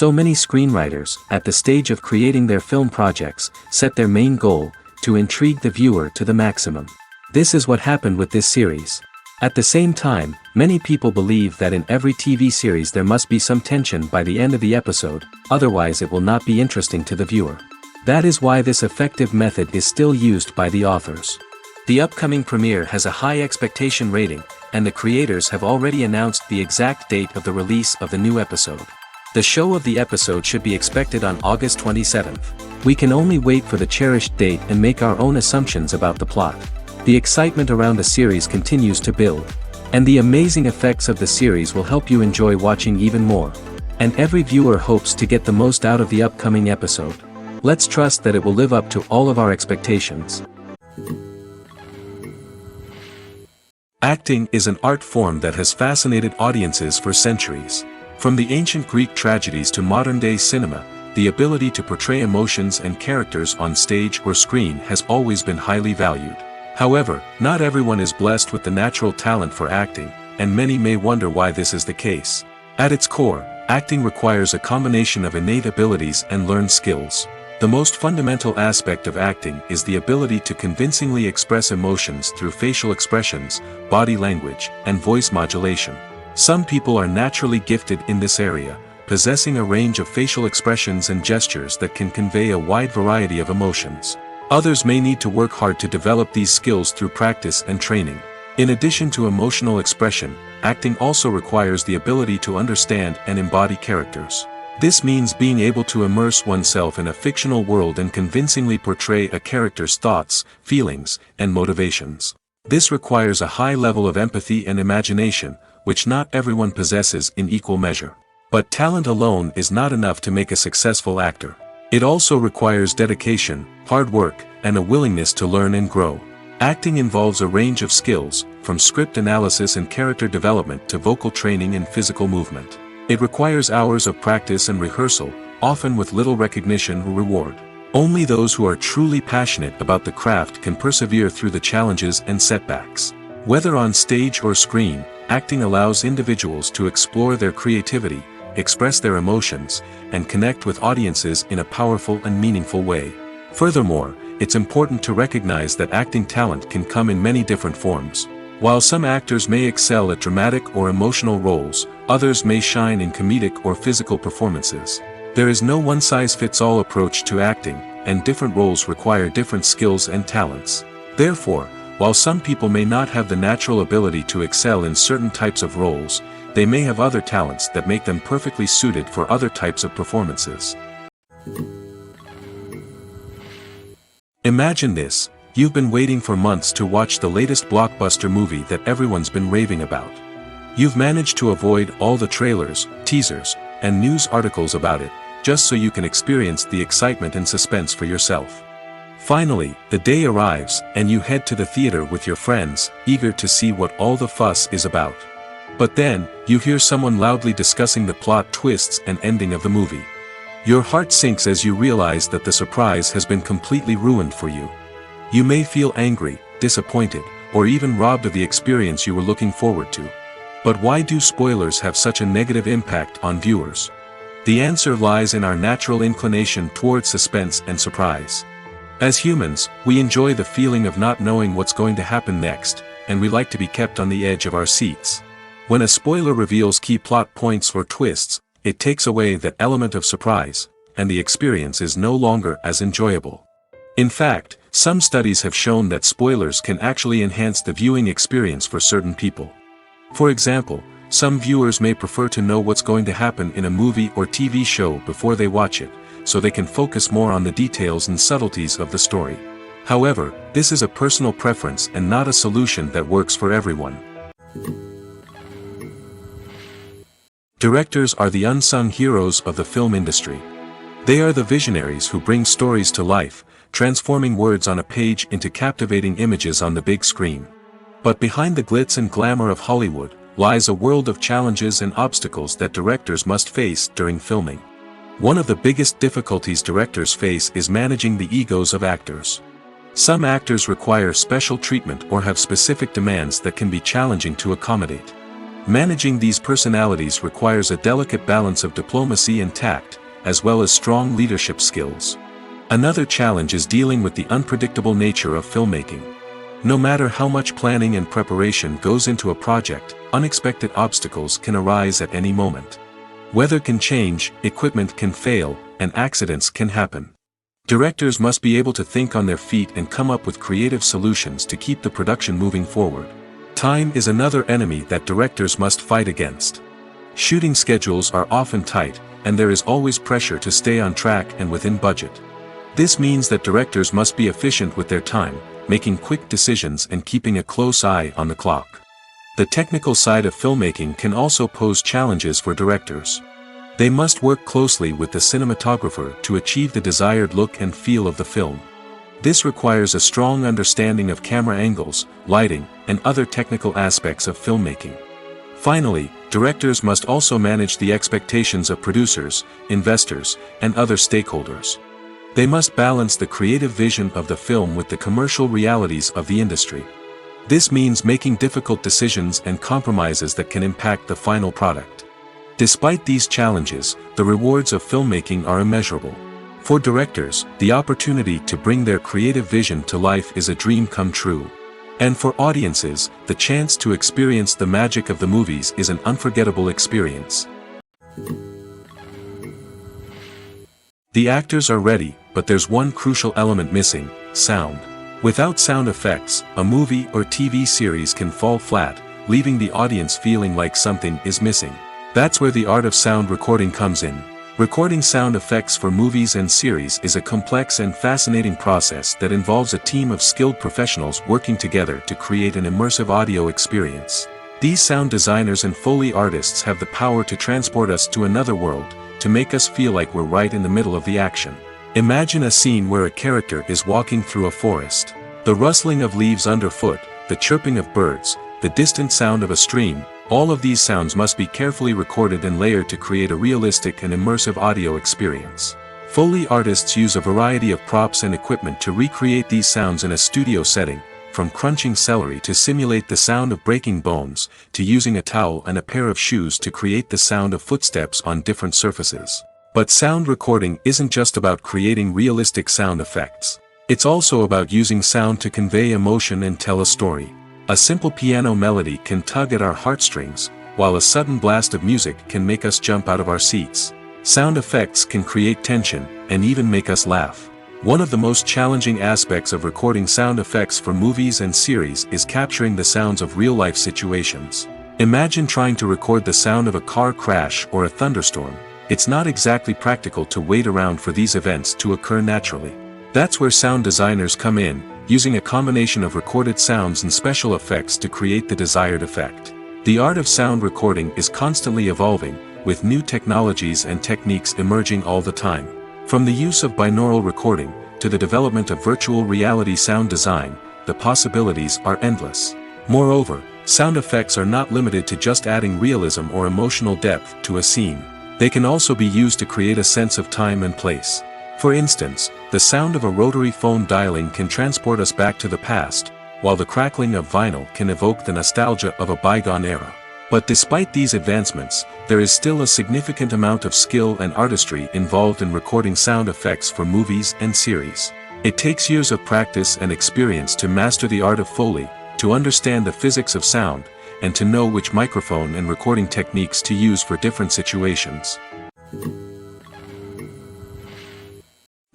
So many screenwriters, at the stage of creating their film projects, set their main goal, to intrigue the viewer to the maximum. This is what happened with this series. At the same time, many people believe that in every TV series there must be some tension by the end of the episode, otherwise it will not be interesting to the viewer. That is why this effective method is still used by the authors. The upcoming premiere has a high expectation rating, and the creators have already announced the exact date of the release of the new episode. The show of the episode should be expected on August 27th. We can only wait for the cherished date and make our own assumptions about the plot. The excitement around the series continues to build. And the amazing effects of the series will help you enjoy watching even more. And every viewer hopes to get the most out of the upcoming episode. Let's trust that it will live up to all of our expectations. Acting is an art form that has fascinated audiences for centuries. From the ancient Greek tragedies to modern-day cinema, the ability to portray emotions and characters on stage or screen has always been highly valued. However, not everyone is blessed with the natural talent for acting, and many may wonder why this is the case. At its core, acting requires a combination of innate abilities and learned skills. The most fundamental aspect of acting is the ability to convincingly express emotions through facial expressions, body language, and voice modulation. Some people are naturally gifted in this area, possessing a range of facial expressions and gestures that can convey a wide variety of emotions. Others may need to work hard to develop these skills through practice and training. In addition to emotional expression, acting also requires the ability to understand and embody characters. This means being able to immerse oneself in a fictional world and convincingly portray a character's thoughts, feelings, and motivations. This requires a high level of empathy and imagination, which not everyone possesses in equal measure. But talent alone is not enough to make a successful actor. It also requires dedication, hard work, and a willingness to learn and grow. Acting involves a range of skills, from script analysis and character development to vocal training and physical movement. It requires hours of practice and rehearsal, often with little recognition or reward. Only those who are truly passionate about the craft can persevere through the challenges and setbacks. Whether on stage or screen, acting allows individuals to explore their creativity, express their emotions, and connect with audiences in a powerful and meaningful way. Furthermore, it's important to recognize that acting talent can come in many different forms. While some actors may excel at dramatic or emotional roles, others may shine in comedic or physical performances. There is no one-size-fits-all approach to acting, and different roles require different skills and talents. Therefore, while some people may not have the natural ability to excel in certain types of roles, they may have other talents that make them perfectly suited for other types of performances. Imagine this: you've been waiting for months to watch the latest blockbuster movie that everyone's been raving about. You've managed to avoid all the trailers, teasers, and news articles about it, just so you can experience the excitement and suspense for yourself. Finally, the day arrives, and you head to the theater with your friends, eager to see what all the fuss is about. But then, you hear someone loudly discussing the plot twists and ending of the movie. Your heart sinks as you realize that the surprise has been completely ruined for you. You may feel angry, disappointed, or even robbed of the experience you were looking forward to. But why do spoilers have such a negative impact on viewers? The answer lies in our natural inclination toward suspense and surprise. As humans, we enjoy the feeling of not knowing what's going to happen next, and we like to be kept on the edge of our seats. When a spoiler reveals key plot points or twists, it takes away that element of surprise, and the experience is no longer as enjoyable. In fact, some studies have shown that spoilers can actually enhance the viewing experience for certain people. For example, some viewers may prefer to know what's going to happen in a movie or TV show before they watch it, so they can focus more on the details and subtleties of the story. However, this is a personal preference and not a solution that works for everyone. Directors are the unsung heroes of the film industry. They are the visionaries who bring stories to life, transforming words on a page into captivating images on the big screen. But behind the glitz and glamour of Hollywood, lies a world of challenges and obstacles that directors must face during filming. One of the biggest difficulties directors face is managing the egos of actors. Some actors require special treatment or have specific demands that can be challenging to accommodate. Managing these personalities requires a delicate balance of diplomacy and tact, as well as strong leadership skills. Another challenge is dealing with the unpredictable nature of filmmaking. No matter how much planning and preparation goes into a project, unexpected obstacles can arise at any moment. Weather can change, equipment can fail, and accidents can happen. Directors must be able to think on their feet and come up with creative solutions to keep the production moving forward. Time is another enemy that directors must fight against. Shooting schedules are often tight, and there is always pressure to stay on track and within budget. This means that directors must be efficient with their time, making quick decisions and keeping a close eye on the clock. The technical side of filmmaking can also pose challenges for directors. They must work closely with the cinematographer to achieve the desired look and feel of the film. This requires a strong understanding of camera angles, lighting, and other technical aspects of filmmaking. Finally, directors must also manage the expectations of producers, investors, and other stakeholders. They must balance the creative vision of the film with the commercial realities of the industry. This means making difficult decisions and compromises that can impact the final product. Despite these challenges, the rewards of filmmaking are immeasurable. For directors, the opportunity to bring their creative vision to life is a dream come true. And for audiences, the chance to experience the magic of the movies is an unforgettable experience. The actors are ready, but there's one crucial element missing: sound. Without sound effects, a movie or TV series can fall flat, leaving the audience feeling like something is missing. That's where the art of sound recording comes in. Recording sound effects for movies and series is a complex and fascinating process that involves a team of skilled professionals working together to create an immersive audio experience. These sound designers and Foley artists have the power to transport us to another world, to make us feel like we're right in the middle of the action. Imagine a scene where a character is walking through a forest. The rustling of leaves underfoot, the chirping of birds, the distant sound of a stream, all of these sounds must be carefully recorded and layered to create a realistic and immersive audio experience. Foley artists use a variety of props and equipment to recreate these sounds in a studio setting, from crunching celery to simulate the sound of breaking bones, to using a towel and a pair of shoes to create the sound of footsteps on different surfaces. But sound recording isn't just about creating realistic sound effects. It's also about using sound to convey emotion and tell a story. A simple piano melody can tug at our heartstrings, while a sudden blast of music can make us jump out of our seats. Sound effects can create tension, and even make us laugh. One of the most challenging aspects of recording sound effects for movies and series is capturing the sounds of real-life situations. Imagine trying to record the sound of a car crash or a thunderstorm. It's not exactly practical to wait around for these events to occur naturally. That's where sound designers come in, using a combination of recorded sounds and special effects to create the desired effect. The art of sound recording is constantly evolving, with new technologies and techniques emerging all the time. From the use of binaural recording, to the development of virtual reality sound design, the possibilities are endless. Moreover, sound effects are not limited to just adding realism or emotional depth to a scene. They can also be used to create a sense of time and place. For instance, the sound of a rotary phone dialing can transport us back to the past, while the crackling of vinyl can evoke the nostalgia of a bygone era. But despite these advancements, there is still a significant amount of skill and artistry involved in recording sound effects for movies and series. It takes years of practice and experience to master the art of Foley, to understand the physics of sound, and to know which microphone and recording techniques to use for different situations.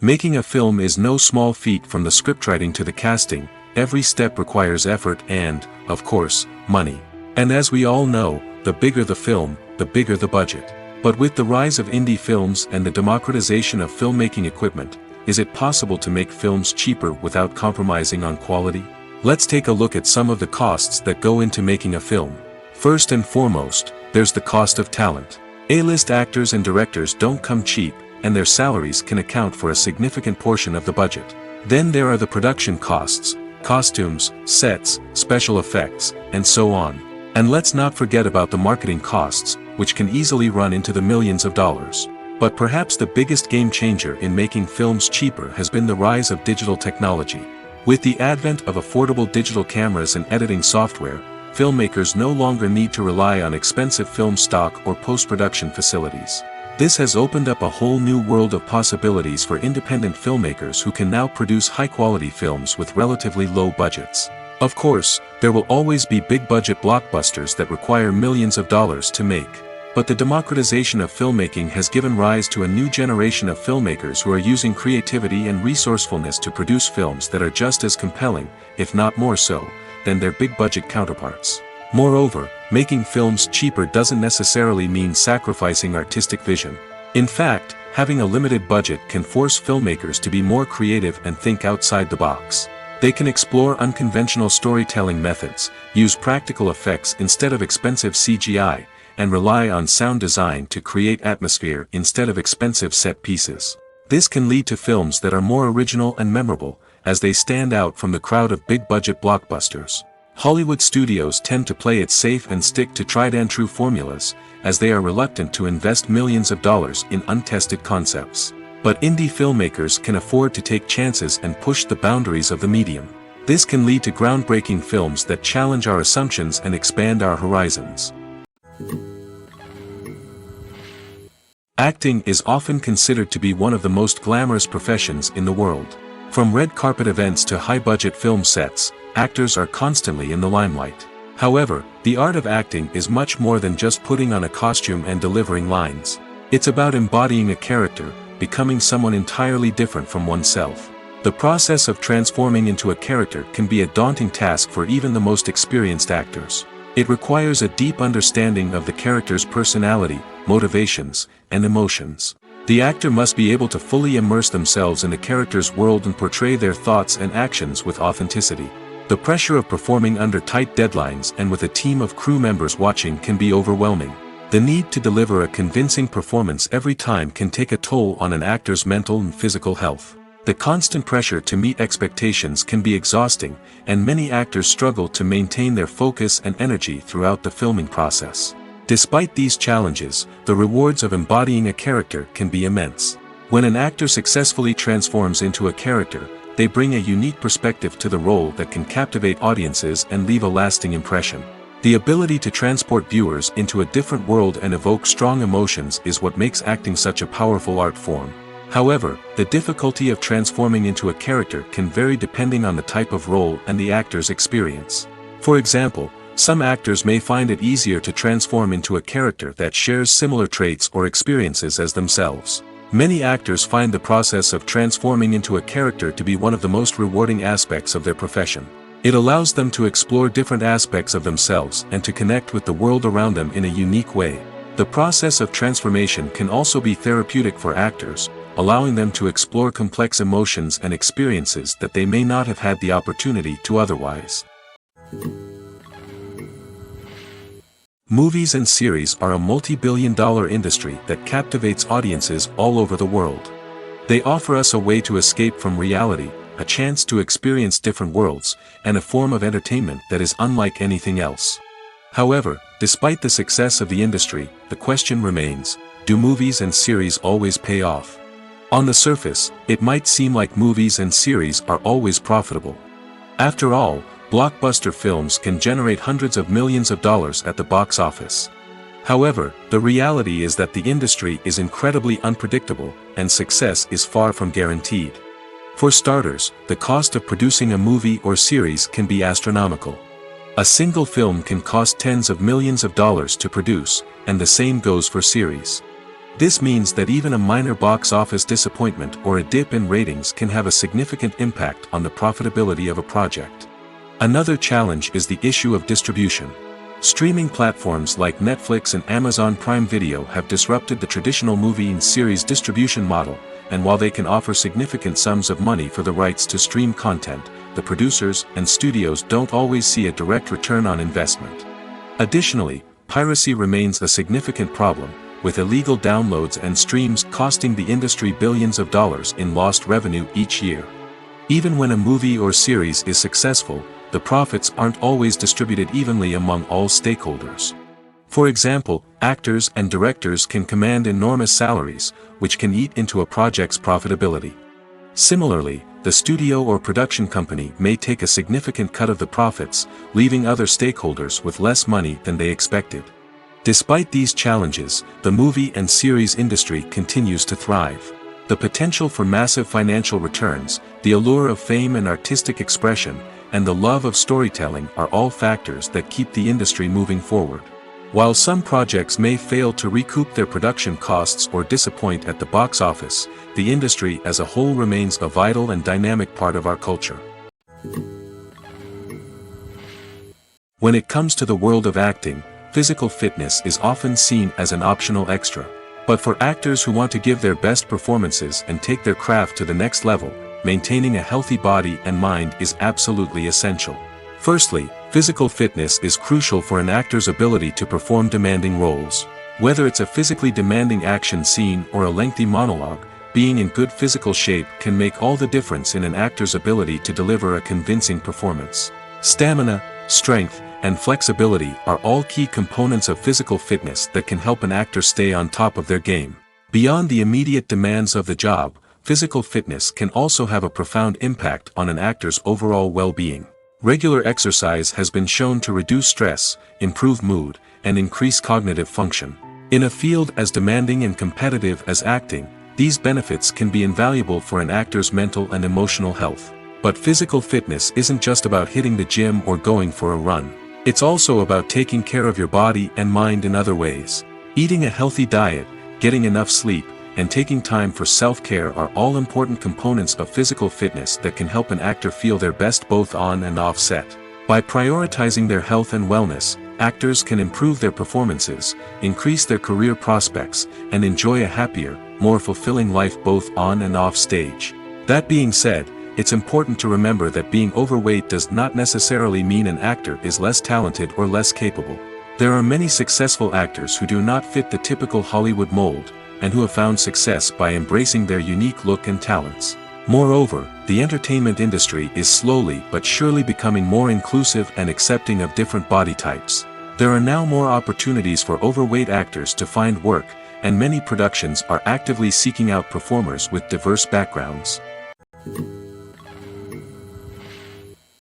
Making a film is no small feat. From the scriptwriting to the casting, every step requires effort and, of course, money. And as we all know, the bigger the film, the bigger the budget. But with the rise of indie films and the democratization of filmmaking equipment, is it possible to make films cheaper without compromising on quality? Let's take a look at some of the costs that go into making a film. First and foremost, there's the cost of talent. A-list actors and directors don't come cheap, and their salaries can account for a significant portion of the budget. Then there are the production costs, costumes, sets, special effects, and so on. And let's not forget about the marketing costs, which can easily run into the millions of dollars. But perhaps the biggest game changer in making films cheaper has been the rise of digital technology. With the advent of affordable digital cameras and editing software, filmmakers no longer need to rely on expensive film stock or post-production facilities. This has opened up a whole new world of possibilities for independent filmmakers who can now produce high-quality films with relatively low budgets. Of course, there will always be big-budget blockbusters that require millions of dollars to make. But the democratization of filmmaking has given rise to a new generation of filmmakers who are using creativity and resourcefulness to produce films that are just as compelling, if not more so, than their big-budget counterparts. Moreover, making films cheaper doesn't necessarily mean sacrificing artistic vision. In fact, having a limited budget can force filmmakers to be more creative and think outside the box. They can explore unconventional storytelling methods, use practical effects instead of expensive CGI, and rely on sound design to create atmosphere instead of expensive set pieces. This can lead to films that are more original and memorable, as they stand out from the crowd of big-budget blockbusters. Hollywood studios tend to play it safe and stick to tried-and-true formulas, as they are reluctant to invest millions of dollars in untested concepts. But indie filmmakers can afford to take chances and push the boundaries of the medium. This can lead to groundbreaking films that challenge our assumptions and expand our horizons. Acting is often considered to be one of the most glamorous professions in the world. From red carpet events to high-budget film sets, actors are constantly in the limelight. However, the art of acting is much more than just putting on a costume and delivering lines. It's about embodying a character, becoming someone entirely different from oneself. The process of transforming into a character can be a daunting task for even the most experienced actors. It requires a deep understanding of the character's personality, motivations, and emotions. The actor must be able to fully immerse themselves in the character's world and portray their thoughts and actions with authenticity. The pressure of performing under tight deadlines and with a team of crew members watching can be overwhelming. The need to deliver a convincing performance every time can take a toll on an actor's mental and physical health. The constant pressure to meet expectations can be exhausting, and many actors struggle to maintain their focus and energy throughout the filming process. Despite these challenges, the rewards of embodying a character can be immense. When an actor successfully transforms into a character, they bring a unique perspective to the role that can captivate audiences and leave a lasting impression. The ability to transport viewers into a different world and evoke strong emotions is what makes acting such a powerful art form. However, the difficulty of transforming into a character can vary depending on the type of role and the actor's experience. For example, some actors may find it easier to transform into a character that shares similar traits or experiences as themselves. Many actors find the process of transforming into a character to be one of the most rewarding aspects of their profession. It allows them to explore different aspects of themselves and to connect with the world around them in a unique way. The process of transformation can also be therapeutic for actors, allowing them to explore complex emotions and experiences that they may not have had the opportunity to otherwise. Movies and series are a multi-billion-dollar industry that captivates audiences all over the world. They offer us a way to escape from reality, a chance to experience different worlds, and a form of entertainment that is unlike anything else. However, despite the success of the industry, the question remains, do movies and series always pay off? On the surface, it might seem like movies and series are always profitable. After all, blockbuster films can generate hundreds of millions of dollars at the box office. However, the reality is that the industry is incredibly unpredictable, and success is far from guaranteed. For starters, the cost of producing a movie or series can be astronomical. A single film can cost tens of millions of dollars to produce, and the same goes for series. This means that even a minor box office disappointment or a dip in ratings can have a significant impact on the profitability of a project. Another challenge is the issue of distribution. Streaming platforms like Netflix and Amazon Prime Video have disrupted the traditional movie and series distribution model, and while they can offer significant sums of money for the rights to stream content, the producers and studios don't always see a direct return on investment. Additionally, piracy remains a significant problem, with illegal downloads and streams costing the industry billions of dollars in lost revenue each year. Even when a movie or series is successful, the profits aren't always distributed evenly among all stakeholders. For example, actors and directors can command enormous salaries, which can eat into a project's profitability. Similarly, the studio or production company may take a significant cut of the profits, leaving other stakeholders with less money than they expected. Despite these challenges, the movie and series industry continues to thrive. The potential for massive financial returns, the allure of fame and artistic expression, and the love of storytelling are all factors that keep the industry moving forward. While some projects may fail to recoup their production costs or disappoint at the box office, the industry as a whole remains a vital and dynamic part of our culture. When it comes to the world of acting, physical fitness is often seen as an optional extra. But for actors who want to give their best performances and take their craft to the next level, maintaining a healthy body and mind is absolutely essential. Firstly, physical fitness is crucial for an actor's ability to perform demanding roles. Whether it's a physically demanding action scene or a lengthy monologue, being in good physical shape can make all the difference in an actor's ability to deliver a convincing performance. Stamina, strength, and flexibility are all key components of physical fitness that can help an actor stay on top of their game. Beyond the immediate demands of the job, physical fitness can also have a profound impact on an actor's overall well-being. Regular exercise has been shown to reduce stress, improve mood, and increase cognitive function. In a field as demanding and competitive as acting, these benefits can be invaluable for an actor's mental and emotional health. But physical fitness isn't just about hitting the gym or going for a run. It's also about taking care of your body and mind in other ways. Eating a healthy diet, getting enough sleep, and taking time for self-care are all important components of physical fitness that can help an actor feel their best both on and off set. By prioritizing their health and wellness, actors can improve their performances, increase their career prospects, and enjoy a happier, more fulfilling life both on and off stage. That being said, it's important to remember that being overweight does not necessarily mean an actor is less talented or less capable. There are many successful actors who do not fit the typical Hollywood mold, and who have found success by embracing their unique look and talents. Moreover, the entertainment industry is slowly but surely becoming more inclusive and accepting of different body types. There are now more opportunities for overweight actors to find work, and many productions are actively seeking out performers with diverse backgrounds.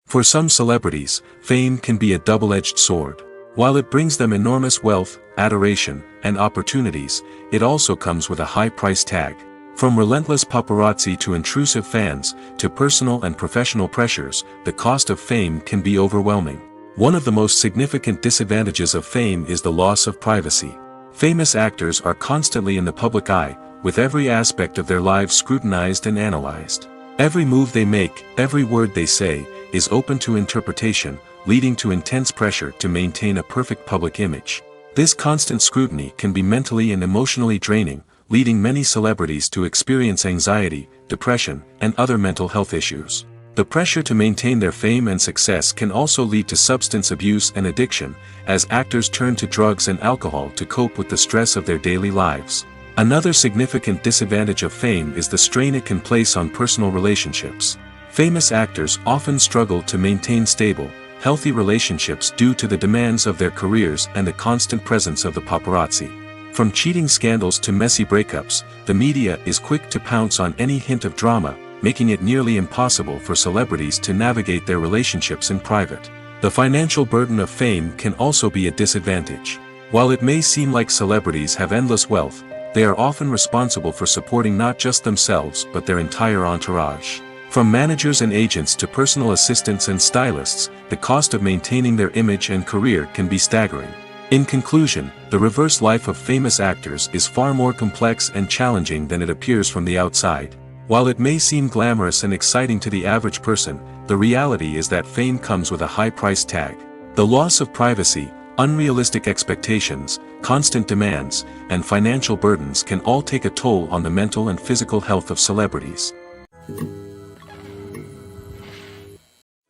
For some celebrities, fame can be a double-edged sword. While it brings them enormous wealth, adoration, and opportunities, it also comes with a high price tag. From relentless paparazzi to intrusive fans, to personal and professional pressures, the cost of fame can be overwhelming. One of the most significant disadvantages of fame is the loss of privacy. Famous actors are constantly in the public eye, with every aspect of their lives scrutinized and analyzed. Every move they make, every word they say, is open to interpretation, leading to intense pressure to maintain a perfect public image. This constant scrutiny can be mentally and emotionally draining, leading many celebrities to experience anxiety, depression, and other mental health issues. The pressure to maintain their fame and success can also lead to substance abuse and addiction, as actors turn to drugs and alcohol to cope with the stress of their daily lives. Another significant disadvantage of fame is the strain it can place on personal relationships. Famous actors often struggle to maintain stable, healthy relationships due to the demands of their careers and the constant presence of the paparazzi. From cheating scandals to messy breakups, the media is quick to pounce on any hint of drama, making it nearly impossible for celebrities to navigate their relationships in private. The financial burden of fame can also be a disadvantage. While it may seem like celebrities have endless wealth, they are often responsible for supporting not just themselves but their entire entourage. From managers and agents to personal assistants and stylists, the cost of maintaining their image and career can be staggering. In conclusion, the reverse life of famous actors is far more complex and challenging than it appears from the outside. While it may seem glamorous and exciting to the average person, the reality is that fame comes with a high price tag. The loss of privacy, unrealistic expectations, constant demands, and financial burdens can all take a toll on the mental and physical health of celebrities.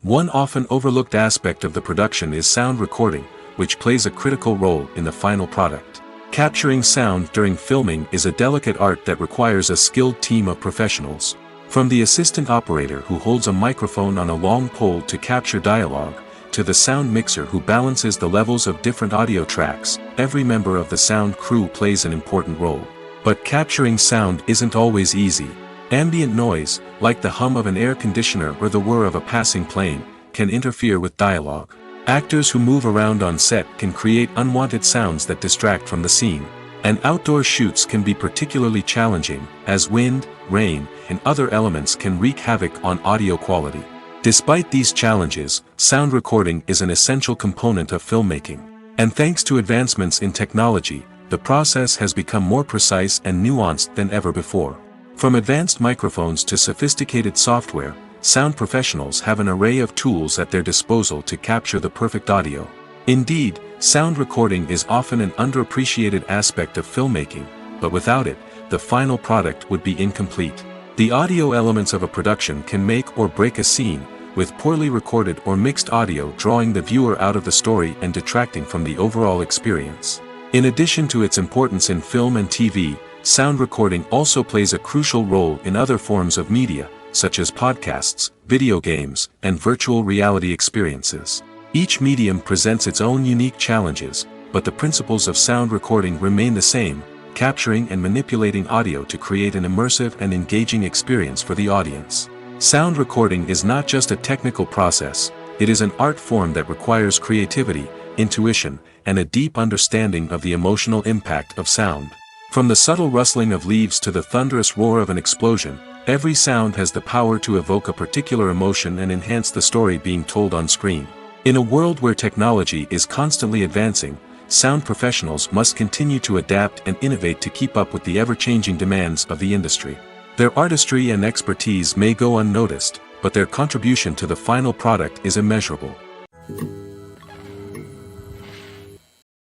One often overlooked aspect of the production is sound recording, which plays a critical role in the final product. Capturing sound during filming is a delicate art that requires a skilled team of professionals. From the assistant operator who holds a microphone on a long pole to capture dialogue, to the sound mixer who balances the levels of different audio tracks, every member of the sound crew plays an important role. But capturing sound isn't always easy. Ambient noise, like the hum of an air conditioner or the whir of a passing plane, can interfere with dialogue. Actors who move around on set can create unwanted sounds that distract from the scene. And outdoor shoots can be particularly challenging, as wind, rain, and other elements can wreak havoc on audio quality. Despite these challenges, sound recording is an essential component of filmmaking. And thanks to advancements in technology, the process has become more precise and nuanced than ever before. From advanced microphones to sophisticated software, sound professionals have an array of tools at their disposal to capture the perfect audio. Indeed, sound recording is often an underappreciated aspect of filmmaking, but without it, the final product would be incomplete. The audio elements of a production can make or break a scene, with poorly recorded or mixed audio drawing the viewer out of the story and detracting from the overall experience. In addition to its importance in film and TV, sound recording also plays a crucial role in other forms of media, such as podcasts, video games, and virtual reality experiences. Each medium presents its own unique challenges, but the principles of sound recording remain the same, capturing and manipulating audio to create an immersive and engaging experience for the audience. Sound recording is not just a technical process, it is an art form that requires creativity, intuition, and a deep understanding of the emotional impact of sound. From the subtle rustling of leaves to the thunderous roar of an explosion, every sound has the power to evoke a particular emotion and enhance the story being told on screen. In a world where technology is constantly advancing, sound professionals must continue to adapt and innovate to keep up with the ever-changing demands of the industry. Their artistry and expertise may go unnoticed, but their contribution to the final product is immeasurable.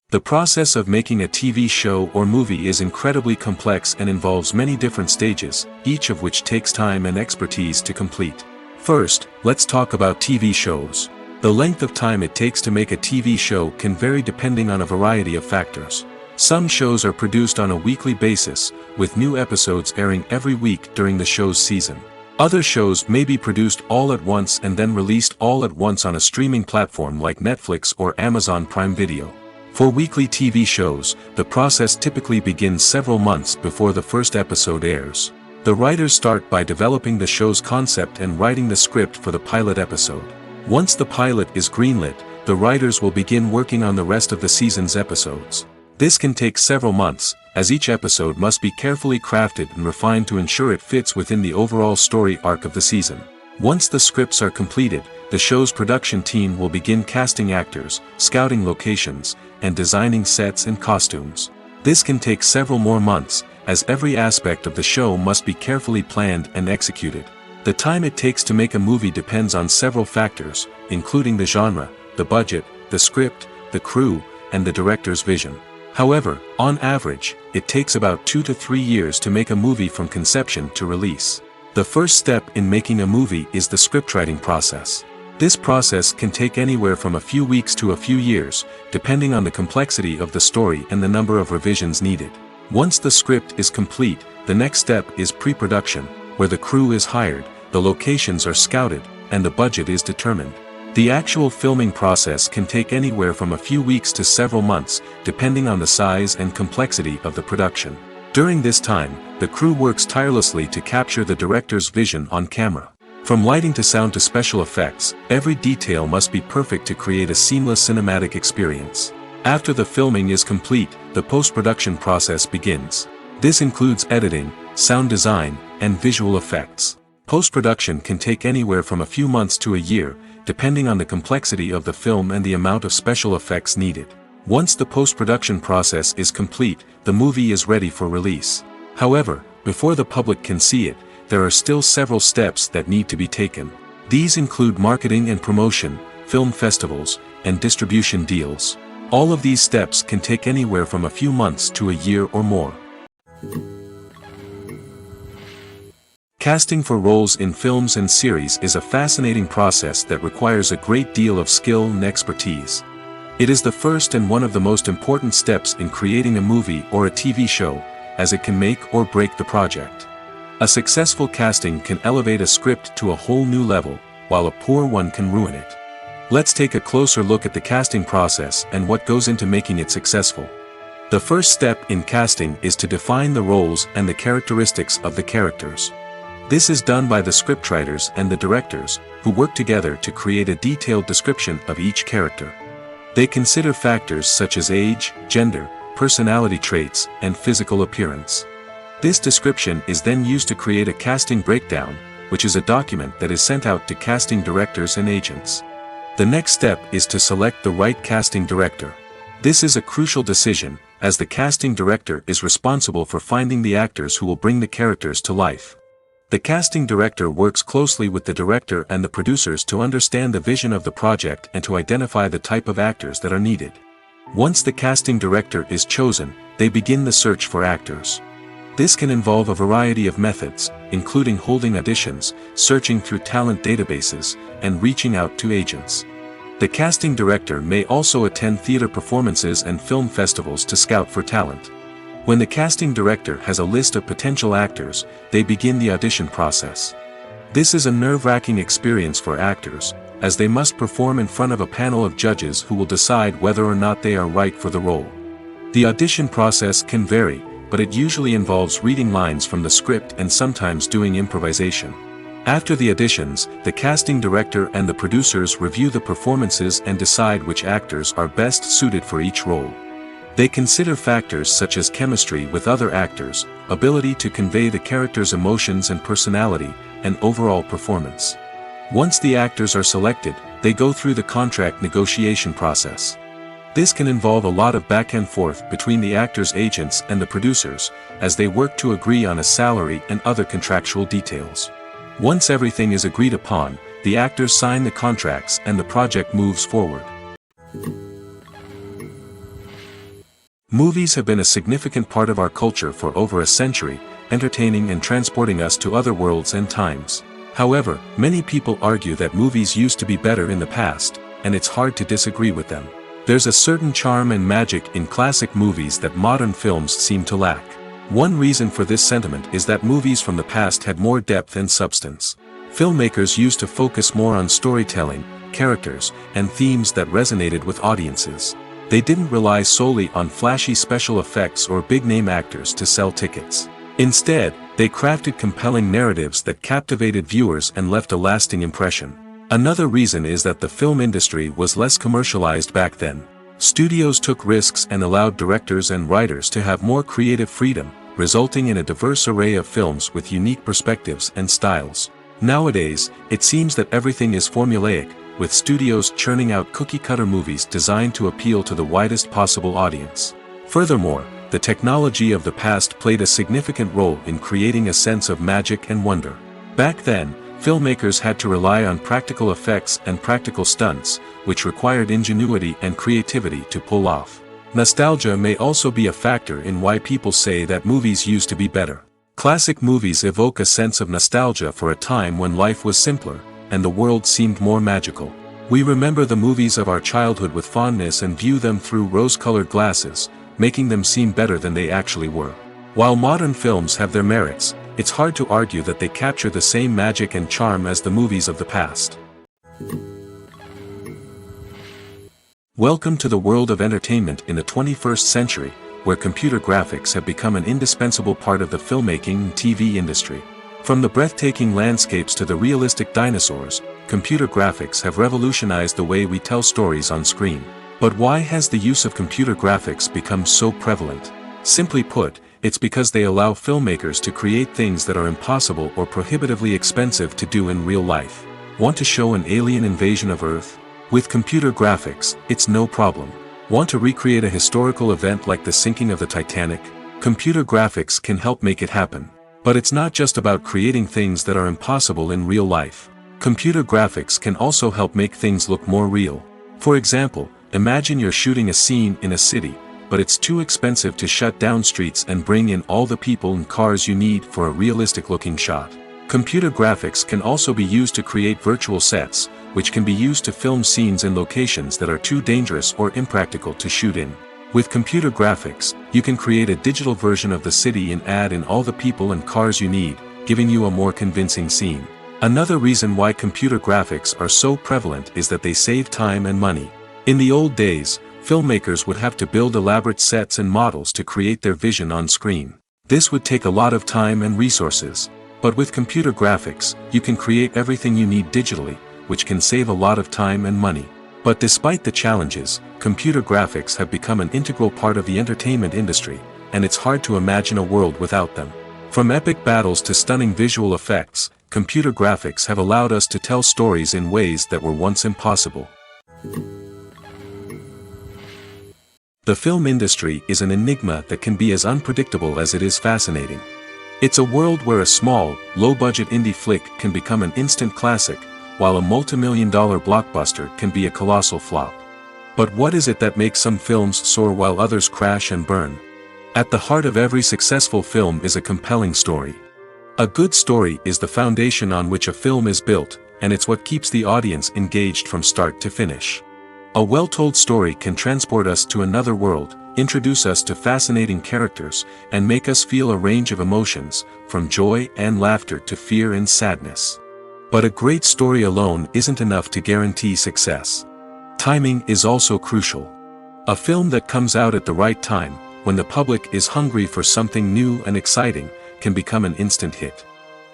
The process of making a TV show or movie is incredibly complex and involves many different stages, each of which takes time and expertise to complete. First, let's talk about TV shows. The length of time it takes to make a TV show can vary depending on a variety of factors. Some shows are produced on a weekly basis, with new episodes airing every week during the show's season. Other shows may be produced all at once and then released all at once on a streaming platform like Netflix or Amazon Prime Video. For weekly TV shows, the process typically begins several months before the first episode airs. The writers start by developing the show's concept and writing the script for the pilot episode. Once the pilot is greenlit, the writers will begin working on the rest of the season's episodes. This can take several months, as each episode must be carefully crafted and refined to ensure it fits within the overall story arc of the season. Once the scripts are completed, the show's production team will begin casting actors, scouting locations, and designing sets and costumes. This can take several more months, as every aspect of the show must be carefully planned and executed. The time it takes to make a movie depends on several factors, including the genre, the budget, the script, the crew, and the director's vision. However, on average, it takes about 2 to 3 years to make a movie from conception to release. The first step in making a movie is the scriptwriting process. This process can take anywhere from a few weeks to a few years, depending on the complexity of the story and the number of revisions needed. Once the script is complete, the next step is pre-production, where the crew is hired, the locations are scouted, and the budget is determined. The actual filming process can take anywhere from a few weeks to several months, depending on the size and complexity of the production. During this time, the crew works tirelessly to capture the director's vision on camera. From lighting to sound to special effects, every detail must be perfect to create a seamless cinematic experience. After the filming is complete, the post-production process begins. This includes editing, sound design, and visual effects. Post-production can take anywhere from a few months to a year, depending on the complexity of the film and the amount of special effects needed. Once the post-production process is complete, the movie is ready for release. However, before the public can see it, there are still several steps that need to be taken. These include marketing and promotion, film festivals, and distribution deals. All of these steps can take anywhere from a few months to a year or more. Casting for roles in films and series is a fascinating process that requires a great deal of skill and expertise. It is the first and one of the most important steps in creating a movie or a TV show, as it can make or break the project. A successful casting can elevate a script to a whole new level, while a poor one can ruin it. Let's take a closer look at the casting process and what goes into making it successful. The first step in casting is to define the roles and the characteristics of the characters. This is done by the scriptwriters and the directors, who work together to create a detailed description of each character. They consider factors such as age, gender, personality traits, and physical appearance. This description is then used to create a casting breakdown, which is a document that is sent out to casting directors and agents. The next step is to select the right casting director. This is a crucial decision, as the casting director is responsible for finding the actors who will bring the characters to life. The casting director works closely with the director and the producers to understand the vision of the project and to identify the type of actors that are needed. Once the casting director is chosen, they begin the search for actors. This can involve a variety of methods, including holding auditions, searching through talent databases, and reaching out to agents. The casting director may also attend theater performances and film festivals to scout for talent. When the casting director has a list of potential actors, they begin the audition process. This is a nerve-wracking experience for actors, as they must perform in front of a panel of judges who will decide whether or not they are right for the role. The audition process can vary, but it usually involves reading lines from the script and sometimes doing improvisation. After the auditions, the casting director and the producers review the performances and decide which actors are best suited for each role. They consider factors such as chemistry with other actors, ability to convey the character's emotions and personality, and overall performance. Once the actors are selected, they go through the contract negotiation process. This can involve a lot of back and forth between the actors' agents and the producers, as they work to agree on a salary and other contractual details. Once everything is agreed upon, the actors sign the contracts and the project moves forward. Movies have been a significant part of our culture for over a century, entertaining and transporting us to other worlds and times. However, many people argue that movies used to be better in the past, and it's hard to disagree with them. There's a certain charm and magic in classic movies that modern films seem to lack. One reason for this sentiment is that movies from the past had more depth and substance. Filmmakers used to focus more on storytelling, characters, and themes that resonated with audiences. They didn't rely solely on flashy special effects or big-name actors to sell tickets. Instead, they crafted compelling narratives that captivated viewers and left a lasting impression. Another reason is that the film industry was less commercialized back then. Studios took risks and allowed directors and writers to have more creative freedom, resulting in a diverse array of films with unique perspectives and styles. Nowadays, it seems that everything is formulaic, with studios churning out cookie-cutter movies designed to appeal to the widest possible audience. Furthermore, the technology of the past played a significant role in creating a sense of magic and wonder. Back then, filmmakers had to rely on practical effects and practical stunts, which required ingenuity and creativity to pull off. Nostalgia may also be a factor in why people say that movies used to be better. Classic movies evoke a sense of nostalgia for a time when life was simpler, and the world seemed more magical. We remember the movies of our childhood with fondness and view them through rose-colored glasses, making them seem better than they actually were. While modern films have their merits, it's hard to argue that they capture the same magic and charm as the movies of the past. Welcome to the world of entertainment in the 21st century, where computer graphics have become an indispensable part of the filmmaking and TV industry. From the breathtaking landscapes to the realistic dinosaurs, computer graphics have revolutionized the way we tell stories on screen. But why has the use of computer graphics become so prevalent? Simply put, it's because they allow filmmakers to create things that are impossible or prohibitively expensive to do in real life. Want to show an alien invasion of Earth? With computer graphics, it's no problem. Want to recreate a historical event like the sinking of the Titanic? Computer graphics can help make it happen. But it's not just about creating things that are impossible in real life. Computer graphics can also help make things look more real. For example, imagine you're shooting a scene in a city, but it's too expensive to shut down streets and bring in all the people and cars you need for a realistic-looking shot. Computer graphics can also be used to create virtual sets, which can be used to film scenes in locations that are too dangerous or impractical to shoot in. With computer graphics, you can create a digital version of the city and add in all the people and cars you need, giving you a more convincing scene. Another reason why computer graphics are so prevalent is that they save time and money. In the old days, filmmakers would have to build elaborate sets and models to create their vision on screen. This would take a lot of time and resources. But with computer graphics, you can create everything you need digitally, which can save a lot of time and money. But despite the challenges, computer graphics have become an integral part of the entertainment industry, and it's hard to imagine a world without them. From epic battles to stunning visual effects, computer graphics have allowed us to tell stories in ways that were once impossible. The film industry is an enigma that can be as unpredictable as it is fascinating. It's a world where a small, low-budget indie flick can become an instant classic, while a multi-million-dollar blockbuster can be a colossal flop. But what is it that makes some films soar while others crash and burn? At the heart of every successful film is a compelling story. A good story is the foundation on which a film is built, and it's what keeps the audience engaged from start to finish. A well-told story can transport us to another world, introduce us to fascinating characters, and make us feel a range of emotions, from joy and laughter to fear and sadness. But a great story alone isn't enough to guarantee success. Timing is also crucial. A film that comes out at the right time, when the public is hungry for something new and exciting, can become an instant hit.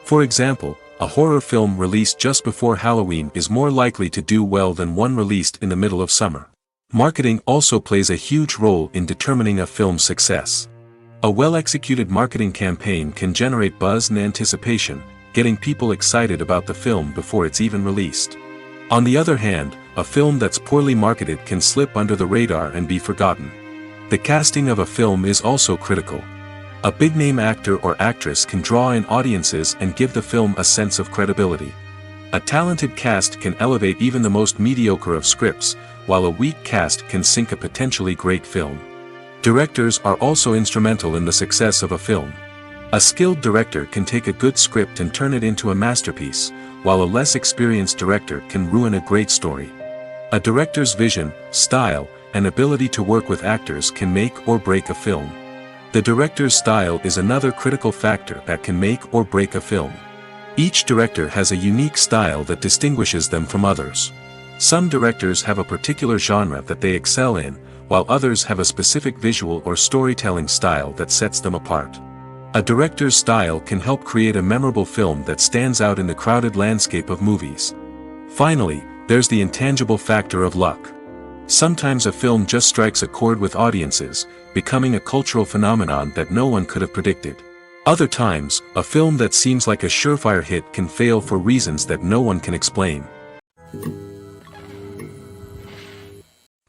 For example, a horror film released just before Halloween is more likely to do well than one released in the middle of summer. Marketing also plays a huge role in determining a film's success. A well-executed marketing campaign can generate buzz and anticipation, getting people excited about the film before it's even released. On the other hand, a film that's poorly marketed can slip under the radar and be forgotten. The casting of a film is also critical. A big-name actor or actress can draw in audiences and give the film a sense of credibility. A talented cast can elevate even the most mediocre of scripts, while a weak cast can sink a potentially great film. Directors are also instrumental in the success of a film. A skilled director can take a good script and turn it into a masterpiece, while a less experienced director can ruin a great story. A director's vision, style, and ability to work with actors can make or break a film. The director's style is another critical factor that can make or break a film. Each director has a unique style that distinguishes them from others. Some directors have a particular genre that they excel in, while others have a specific visual or storytelling style that sets them apart. A director's style can help create a memorable film that stands out in the crowded landscape of movies. Finally, there's the intangible factor of luck. Sometimes a film just strikes a chord with audiences, becoming a cultural phenomenon that no one could have predicted. Other times, a film that seems like a surefire hit can fail for reasons that no one can explain.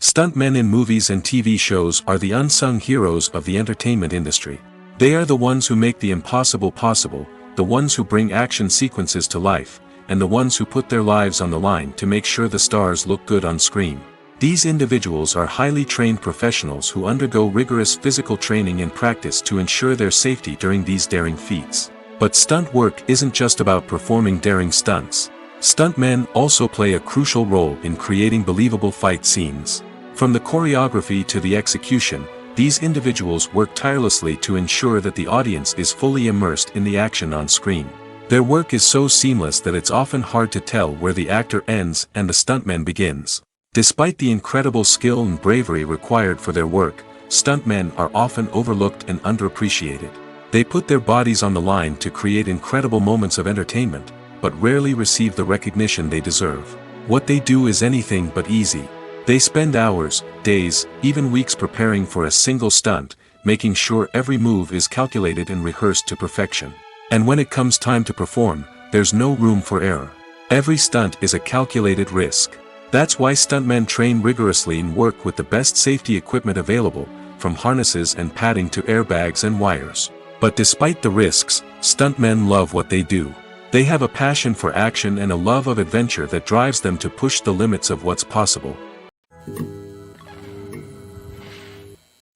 Stuntmen in movies and TV shows are the unsung heroes of the entertainment industry. They are the ones who make the impossible possible, the ones who bring action sequences to life, and the ones who put their lives on the line to make sure the stars look good on screen. These individuals are highly trained professionals who undergo rigorous physical training and practice to ensure their safety during these daring feats. But stunt work isn't just about performing daring stunts. Stuntmen also play a crucial role in creating believable fight scenes. From the choreography to the execution, these individuals work tirelessly to ensure that the audience is fully immersed in the action on screen. Their work is so seamless that it's often hard to tell where the actor ends and the stuntman begins. Despite the incredible skill and bravery required for their work, stuntmen are often overlooked and underappreciated. They put their bodies on the line to create incredible moments of entertainment, but rarely receive the recognition they deserve. What they do is anything but easy. They spend hours, days, even weeks preparing for a single stunt, making sure every move is calculated and rehearsed to perfection. And when it comes time to perform, there's no room for error. Every stunt is a calculated risk. That's why stuntmen train rigorously and work with the best safety equipment available, from harnesses and padding to airbags and wires. But despite the risks, stuntmen love what they do. They have a passion for action and a love of adventure that drives them to push the limits of what's possible.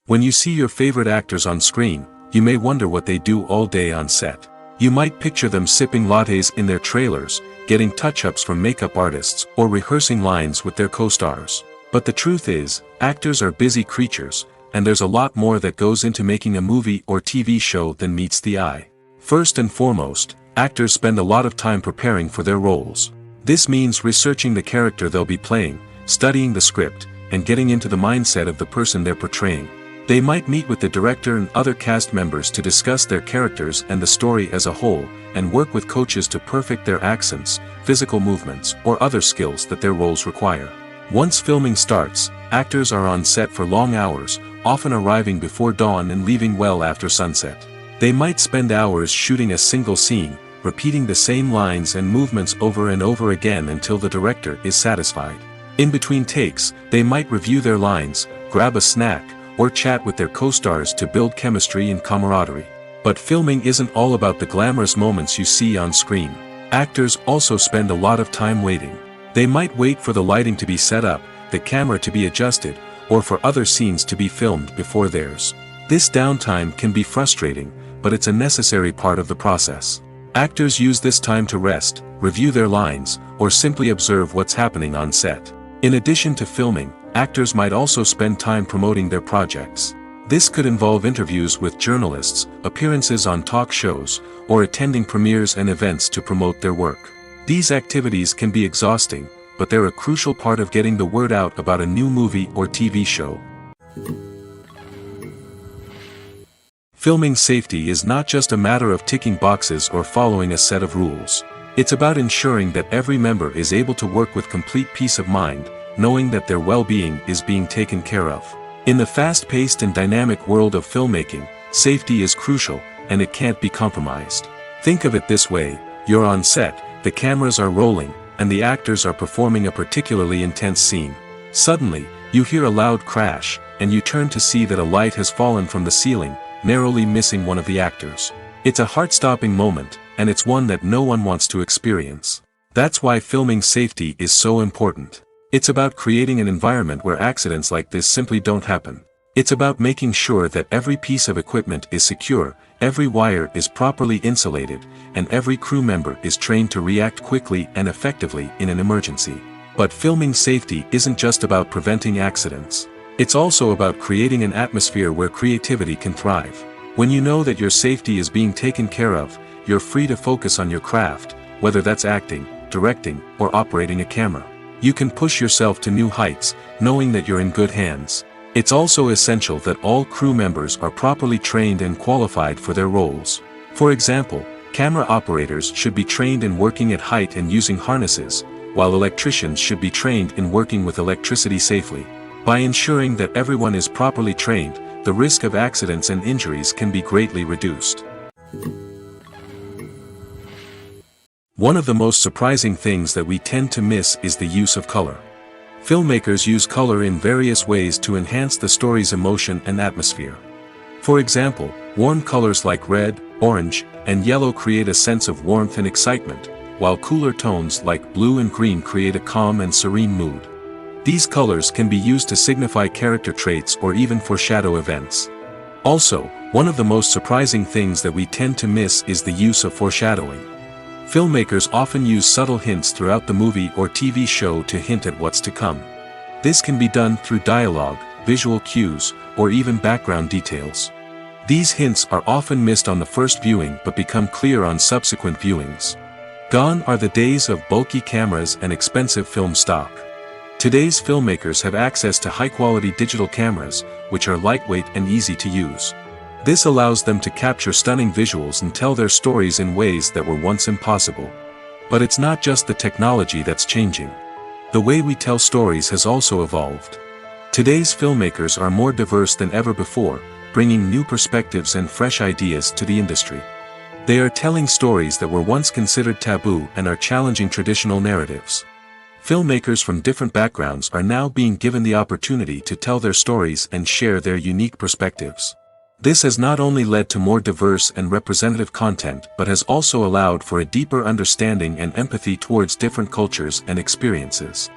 When you see your favorite actors on screen, you may wonder what they do all day on set. You might picture them sipping lattes in their trailers, getting touch-ups from makeup artists, or rehearsing lines with their co-stars. But the truth is, actors are busy creatures, and there's a lot more that goes into making a movie or TV show than meets the eye. First and foremost, actors spend a lot of time preparing for their roles. This means researching the character they'll be playing, studying the script, and getting into the mindset of the person they're portraying. They might meet with the director and other cast members to discuss their characters and the story as a whole, and work with coaches to perfect their accents, physical movements, or other skills that their roles require. Once filming starts, actors are on set for long hours, often arriving before dawn and leaving well after sunset. They might spend hours shooting a single scene, repeating the same lines and movements over and over again until the director is satisfied. In between takes, they might review their lines, grab a snack, or chat with their co-stars to build chemistry and camaraderie. But filming isn't all about the glamorous moments you see on screen. Actors also spend a lot of time waiting. They might wait for the lighting to be set up, the camera to be adjusted, or for other scenes to be filmed before theirs. This downtime can be frustrating, but it's a necessary part of the process. Actors use this time to rest, review their lines, or simply observe what's happening on set. In addition to filming, actors might also spend time promoting their projects. This could involve interviews with journalists, appearances on talk shows, or attending premieres and events to promote their work. These activities can be exhausting, but they're a crucial part of getting the word out about a new movie or TV show. Filming safety is not just a matter of ticking boxes or following a set of rules. It's about ensuring that every member is able to work with complete peace of mind, knowing that their well-being is being taken care of. In the fast-paced and dynamic world of filmmaking, safety is crucial, and it can't be compromised. Think of it this way: you're on set, the cameras are rolling, and the actors are performing a particularly intense scene. Suddenly, you hear a loud crash, and you turn to see that a light has fallen from the ceiling, narrowly missing one of the actors. It's a heart-stopping moment, and it's one that no one wants to experience. That's why filming safety is so important. It's about creating an environment where accidents like this simply don't happen. It's about making sure that every piece of equipment is secure, every wire is properly insulated, and every crew member is trained to react quickly and effectively in an emergency. But filming safety isn't just about preventing accidents. It's also about creating an atmosphere where creativity can thrive. When you know that your safety is being taken care of, you're free to focus on your craft, whether that's acting, directing, or operating a camera. You can push yourself to new heights, knowing that you're in good hands. It's also essential that all crew members are properly trained and qualified for their roles. For example, camera operators should be trained in working at height and using harnesses, while electricians should be trained in working with electricity safely. By ensuring that everyone is properly trained, the risk of accidents and injuries can be greatly reduced. One of the most surprising things that we tend to miss is the use of color. Filmmakers use color in various ways to enhance the story's emotion and atmosphere. For example, warm colors like red, orange, and yellow create a sense of warmth and excitement, while cooler tones like blue and green create a calm and serene mood. These colors can be used to signify character traits or even foreshadow events. Also, one of the most surprising things that we tend to miss is the use of foreshadowing. Filmmakers often use subtle hints throughout the movie or TV show to hint at what's to come. This can be done through dialogue, visual cues, or even background details. These hints are often missed on the first viewing but become clear on subsequent viewings. Gone are the days of bulky cameras and expensive film stock. Today's filmmakers have access to high-quality digital cameras, which are lightweight and easy to use. This allows them to capture stunning visuals and tell their stories in ways that were once impossible. But it's not just the technology that's changing. The way we tell stories has also evolved. Today's filmmakers are more diverse than ever before, bringing new perspectives and fresh ideas to the industry. They are telling stories that were once considered taboo and are challenging traditional narratives. Filmmakers from different backgrounds are now being given the opportunity to tell their stories and share their unique perspectives. This has not only led to more diverse and representative content but has also allowed for a deeper understanding and empathy towards different cultures and experiences.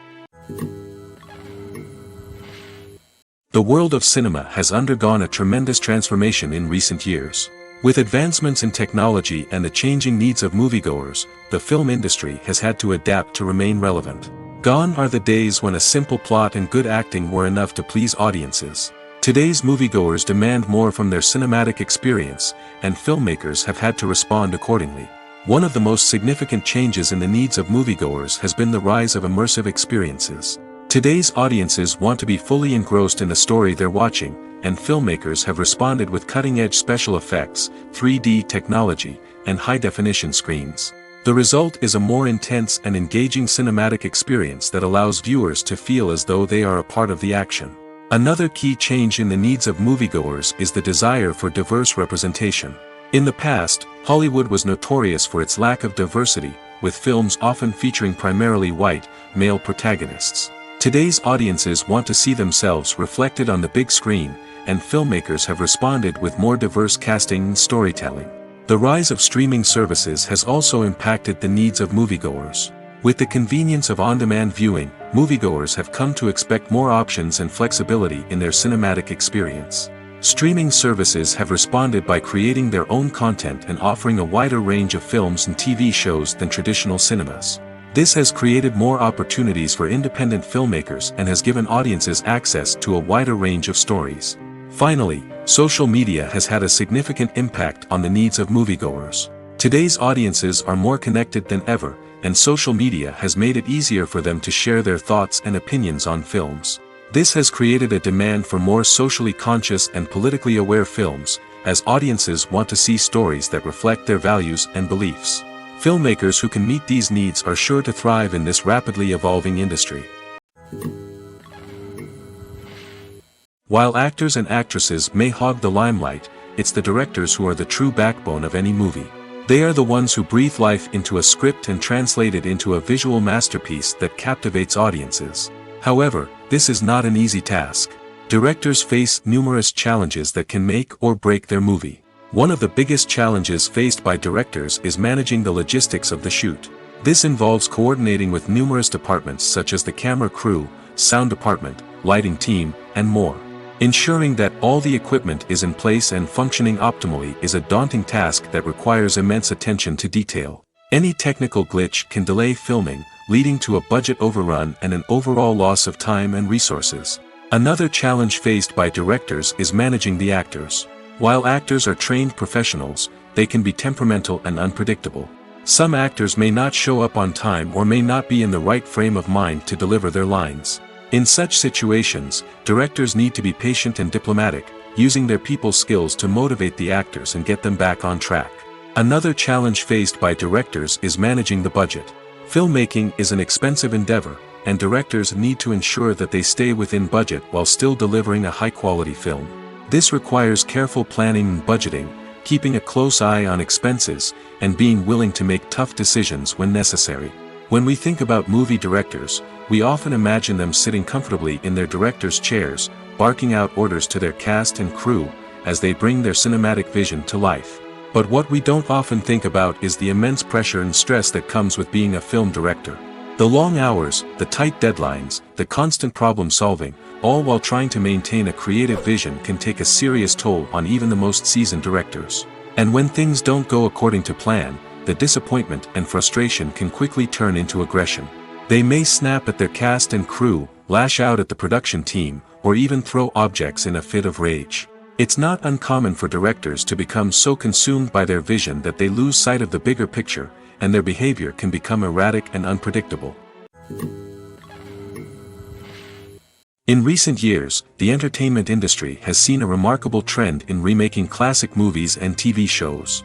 The world of cinema has undergone a tremendous transformation in recent years. With advancements in technology and the changing needs of moviegoers, the film industry has had to adapt to remain relevant. Gone are the days when a simple plot and good acting were enough to please audiences. Today's moviegoers demand more from their cinematic experience, and filmmakers have had to respond accordingly. One of the most significant changes in the needs of moviegoers has been the rise of immersive experiences. Today's audiences want to be fully engrossed in the story they're watching, and filmmakers have responded with cutting-edge special effects, 3D technology, and high-definition screens. The result is a more intense and engaging cinematic experience that allows viewers to feel as though they are a part of the action. Another key change in the needs of moviegoers is the desire for diverse representation. In the past, Hollywood was notorious for its lack of diversity, with films often featuring primarily white, male protagonists. Today's audiences want to see themselves reflected on the big screen, and filmmakers have responded with more diverse casting and storytelling. The rise of streaming services has also impacted the needs of moviegoers. With the convenience of on-demand viewing, moviegoers have come to expect more options and flexibility in their cinematic experience. Streaming services have responded by creating their own content and offering a wider range of films and TV shows than traditional cinemas. This has created more opportunities for independent filmmakers and has given audiences access to a wider range of stories. Finally, social media has had a significant impact on the needs of moviegoers. Today's audiences are more connected than ever, and social media has made it easier for them to share their thoughts and opinions on films. This has created a demand for more socially conscious and politically aware films, as audiences want to see stories that reflect their values and beliefs. Filmmakers who can meet these needs are sure to thrive in this rapidly evolving industry. While actors and actresses may hog the limelight, it's the directors who are the true backbone of any movie. They are the ones who breathe life into a script and translate it into a visual masterpiece that captivates audiences. However, this is not an easy task. Directors face numerous challenges that can make or break their movie. One of the biggest challenges faced by directors is managing the logistics of the shoot. This involves coordinating with numerous departments such as the camera crew, sound department, lighting team, and more. Ensuring that all the equipment is in place and functioning optimally is a daunting task that requires immense attention to detail. Any technical glitch can delay filming, leading to a budget overrun and an overall loss of time and resources. Another challenge faced by directors is managing the actors. While actors are trained professionals, they can be temperamental and unpredictable. Some actors may not show up on time or may not be in the right frame of mind to deliver their lines. In such situations, directors need to be patient and diplomatic, using their people skills to motivate the actors and get them back on track. Another challenge faced by directors is managing the budget. Filmmaking is an expensive endeavor, and directors need to ensure that they stay within budget while still delivering a high-quality film. This requires careful planning and budgeting, keeping a close eye on expenses, and being willing to make tough decisions when necessary. When we think about movie directors, we often imagine them sitting comfortably in their director's chairs, barking out orders to their cast and crew, as they bring their cinematic vision to life. But what we don't often think about is the immense pressure and stress that comes with being a film director. The long hours, the tight deadlines, the constant problem solving, all while trying to maintain a creative vision can take a serious toll on even the most seasoned directors. And when things don't go according to plan, the disappointment and frustration can quickly turn into aggression. They may snap at their cast and crew, lash out at the production team, or even throw objects in a fit of rage. It's not uncommon for directors to become so consumed by their vision that they lose sight of the bigger picture, and their behavior can become erratic and unpredictable. In recent years, the entertainment industry has seen a remarkable trend in remaking classic movies and TV shows.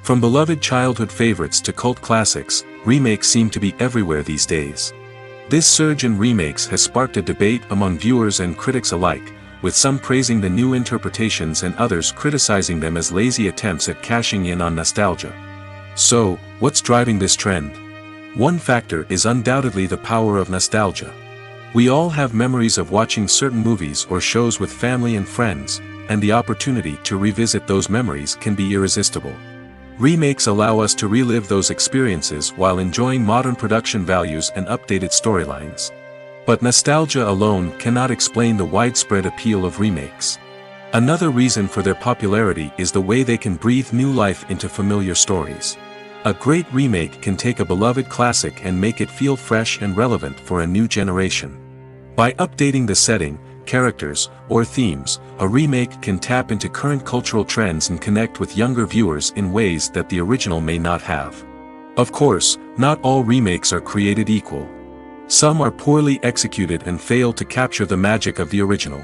From beloved childhood favorites to cult classics, remakes seem to be everywhere these days. This surge in remakes has sparked a debate among viewers and critics alike, with some praising the new interpretations and others criticizing them as lazy attempts at cashing in on nostalgia. So, what's driving this trend? One factor is undoubtedly the power of nostalgia. We all have memories of watching certain movies or shows with family and friends, and the opportunity to revisit those memories can be irresistible. Remakes allow us to relive those experiences while enjoying modern production values and updated storylines. But nostalgia alone cannot explain the widespread appeal of remakes. Another reason for their popularity is the way they can breathe new life into familiar stories. A great remake can take a beloved classic and make it feel fresh and relevant for a new generation. By updating the setting, characters, or themes, a remake can tap into current cultural trends and connect with younger viewers in ways that the original may not have. Of course, not all remakes are created equal. Some are poorly executed and fail to capture the magic of the original.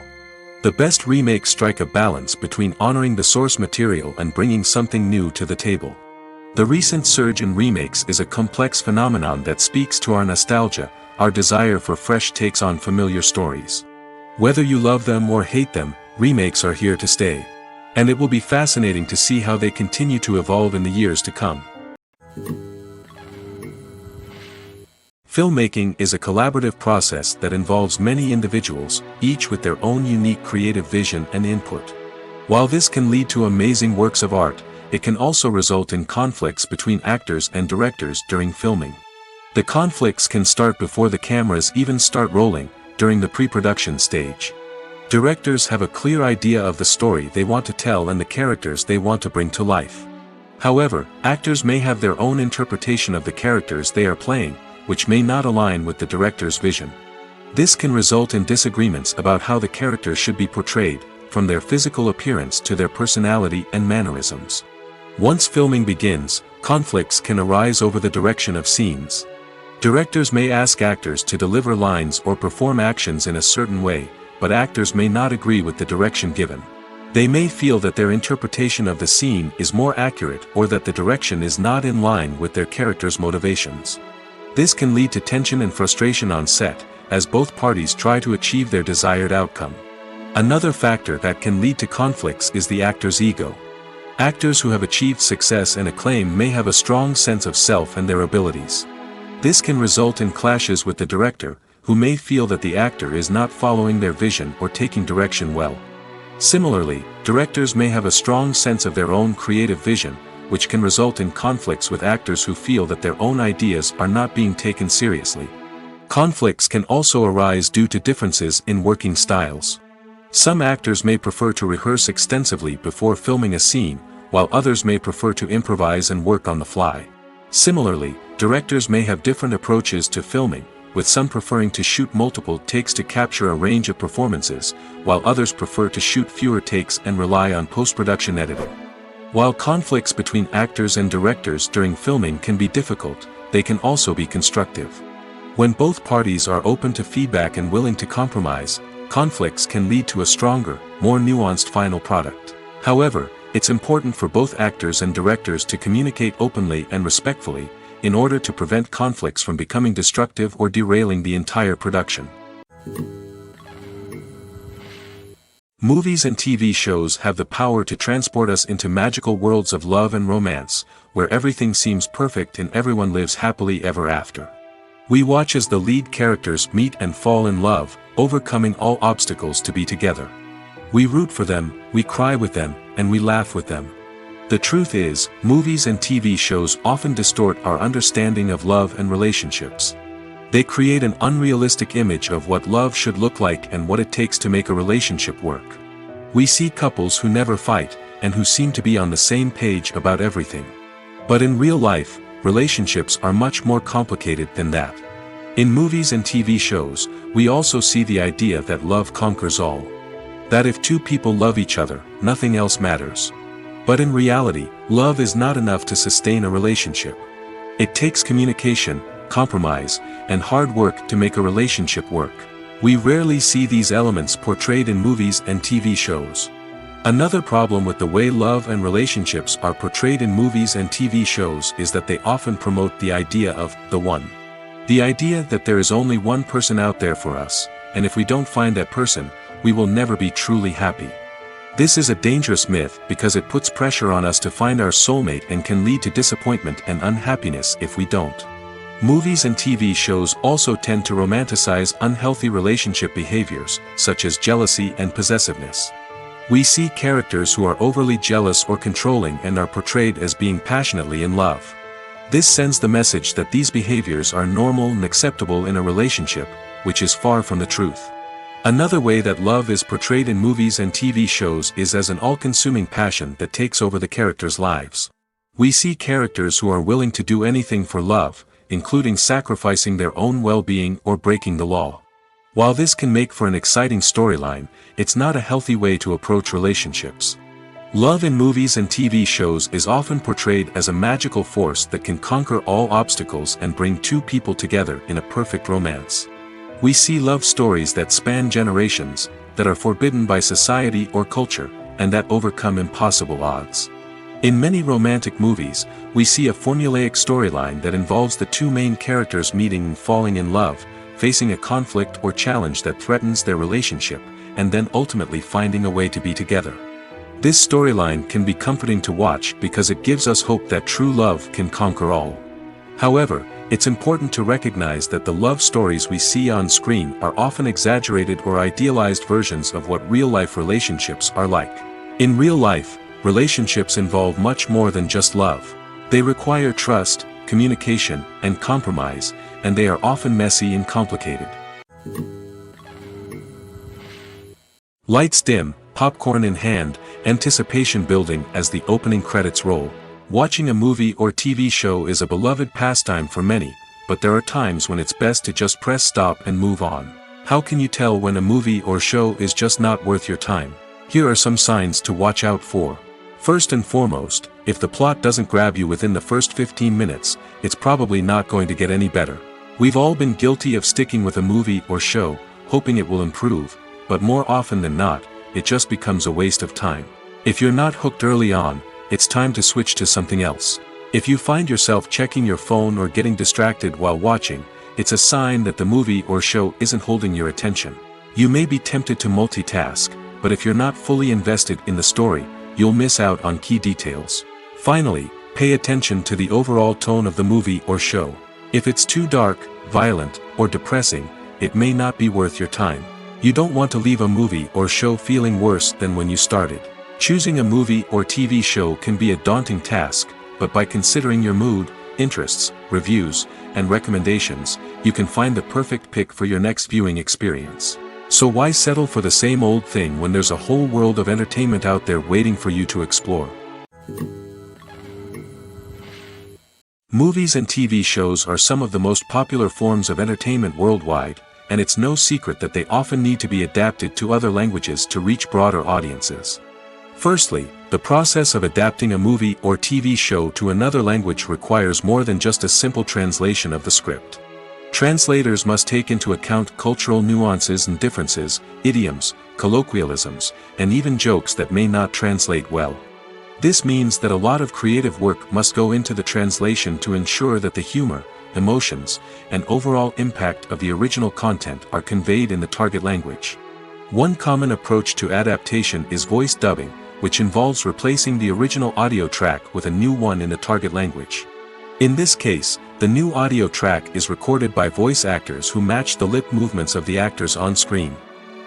The best remakes strike a balance between honoring the source material and bringing something new to the table. The recent surge in remakes is a complex phenomenon that speaks to our nostalgia, our desire for fresh takes on familiar stories. Whether you love them or hate them, remakes are here to stay. And it will be fascinating to see how they continue to evolve in the years to come. Filmmaking is a collaborative process that involves many individuals, each with their own unique creative vision and input. While this can lead to amazing works of art, it can also result in conflicts between actors and directors during filming. The conflicts can start before the cameras even start rolling, during the pre-production stage. Directors have a clear idea of the story they want to tell and the characters they want to bring to life. However, actors may have their own interpretation of the characters they are playing, which may not align with the director's vision. This can result in disagreements about how the characters should be portrayed, from their physical appearance to their personality and mannerisms. Once filming begins, conflicts can arise over the direction of scenes. Directors may ask actors to deliver lines or perform actions in a certain way, but actors may not agree with the direction given. They may feel that their interpretation of the scene is more accurate or that the direction is not in line with their character's motivations. This can lead to tension and frustration on set, as both parties try to achieve their desired outcome. Another factor that can lead to conflicts is the actor's ego. Actors who have achieved success and acclaim may have a strong sense of self and their abilities. This can result in clashes with the director, who may feel that the actor is not following their vision or taking direction well. Similarly, directors may have a strong sense of their own creative vision, which can result in conflicts with actors who feel that their own ideas are not being taken seriously. Conflicts can also arise due to differences in working styles. Some actors may prefer to rehearse extensively before filming a scene, while others may prefer to improvise and work on the fly. Similarly, directors may have different approaches to filming, with some preferring to shoot multiple takes to capture a range of performances, while others prefer to shoot fewer takes and rely on post-production editing. While conflicts between actors and directors during filming can be difficult, they can also be constructive. When both parties are open to feedback and willing to compromise, conflicts can lead to a stronger, more nuanced final product. However, it's important for both actors and directors to communicate openly and respectfully, in order to prevent conflicts from becoming destructive or derailing the entire production. Movies and TV shows have the power to transport us into magical worlds of love and romance, where everything seems perfect and everyone lives happily ever after. We watch as the lead characters meet and fall in love, overcoming all obstacles to be together. We root for them, we cry with them, and we laugh with them. The truth is, movies and TV shows often distort our understanding of love and relationships. They create an unrealistic image of what love should look like and what it takes to make a relationship work. We see couples who never fight, and who seem to be on the same page about everything. But in real life, relationships are much more complicated than that. In movies and TV shows, we also see the idea that love conquers all. That if two people love each other, nothing else matters. But in reality, love is not enough to sustain a relationship. It takes communication, compromise, and hard work to make a relationship work. We rarely see these elements portrayed in movies and TV shows. Another problem with the way love and relationships are portrayed in movies and TV shows is that they often promote the idea of the one. The idea that there is only one person out there for us, and if we don't find that person, we will never be truly happy. This is a dangerous myth because it puts pressure on us to find our soulmate and can lead to disappointment and unhappiness if we don't. Movies and TV shows also tend to romanticize unhealthy relationship behaviors, such as jealousy and possessiveness. We see characters who are overly jealous or controlling and are portrayed as being passionately in love. This sends the message that these behaviors are normal and acceptable in a relationship, which is far from the truth. Another way that love is portrayed in movies and TV shows is as an all-consuming passion that takes over the characters' lives. We see characters who are willing to do anything for love, including sacrificing their own well-being or breaking the law. While this can make for an exciting storyline, it's not a healthy way to approach relationships. Love in movies and TV shows is often portrayed as a magical force that can conquer all obstacles and bring two people together in a perfect romance. We see love stories that span generations, that are forbidden by society or culture, and that overcome impossible odds. In many romantic movies, we see a formulaic storyline that involves the two main characters meeting and falling in love, facing a conflict or challenge that threatens their relationship, and then ultimately finding a way to be together. This storyline can be comforting to watch because it gives us hope that true love can conquer all. However, it's important to recognize that the love stories we see on screen are often exaggerated or idealized versions of what real-life relationships are like. In real life, relationships involve much more than just love. They require trust, communication, and compromise, and they are often messy and complicated. Lights dim, popcorn in hand, anticipation building as the opening credits roll. Watching a movie or TV show is a beloved pastime for many, but there are times when it's best to just press stop and move on. How can you tell when a movie or show is just not worth your time? Here are some signs to watch out for. First and foremost, if the plot doesn't grab you within the first 15 minutes, it's probably not going to get any better. We've all been guilty of sticking with a movie or show, hoping it will improve, but more often than not, it just becomes a waste of time. If you're not hooked early on, it's time to switch to something else. If you find yourself checking your phone or getting distracted while watching, it's a sign that the movie or show isn't holding your attention. You may be tempted to multitask, but if you're not fully invested in the story, you'll miss out on key details. Finally, pay attention to the overall tone of the movie or show. If it's too dark, violent, or depressing, it may not be worth your time. You don't want to leave a movie or show feeling worse than when you started. Choosing a movie or TV show can be a daunting task, but by considering your mood, interests, reviews, and recommendations, you can find the perfect pick for your next viewing experience. So why settle for the same old thing when there's a whole world of entertainment out there waiting for you to explore? Movies and TV shows are some of the most popular forms of entertainment worldwide, and it's no secret that they often need to be adapted to other languages to reach broader audiences. Firstly, the process of adapting a movie or TV show to another language requires more than just a simple translation of the script. Translators must take into account cultural nuances and differences, idioms, colloquialisms, and even jokes that may not translate well. This means that a lot of creative work must go into the translation to ensure that the humor, emotions, and overall impact of the original content are conveyed in the target language. One common approach to adaptation is voice dubbing, which involves replacing the original audio track with a new one in the target language. In this case, the new audio track is recorded by voice actors who match the lip movements of the actors on screen.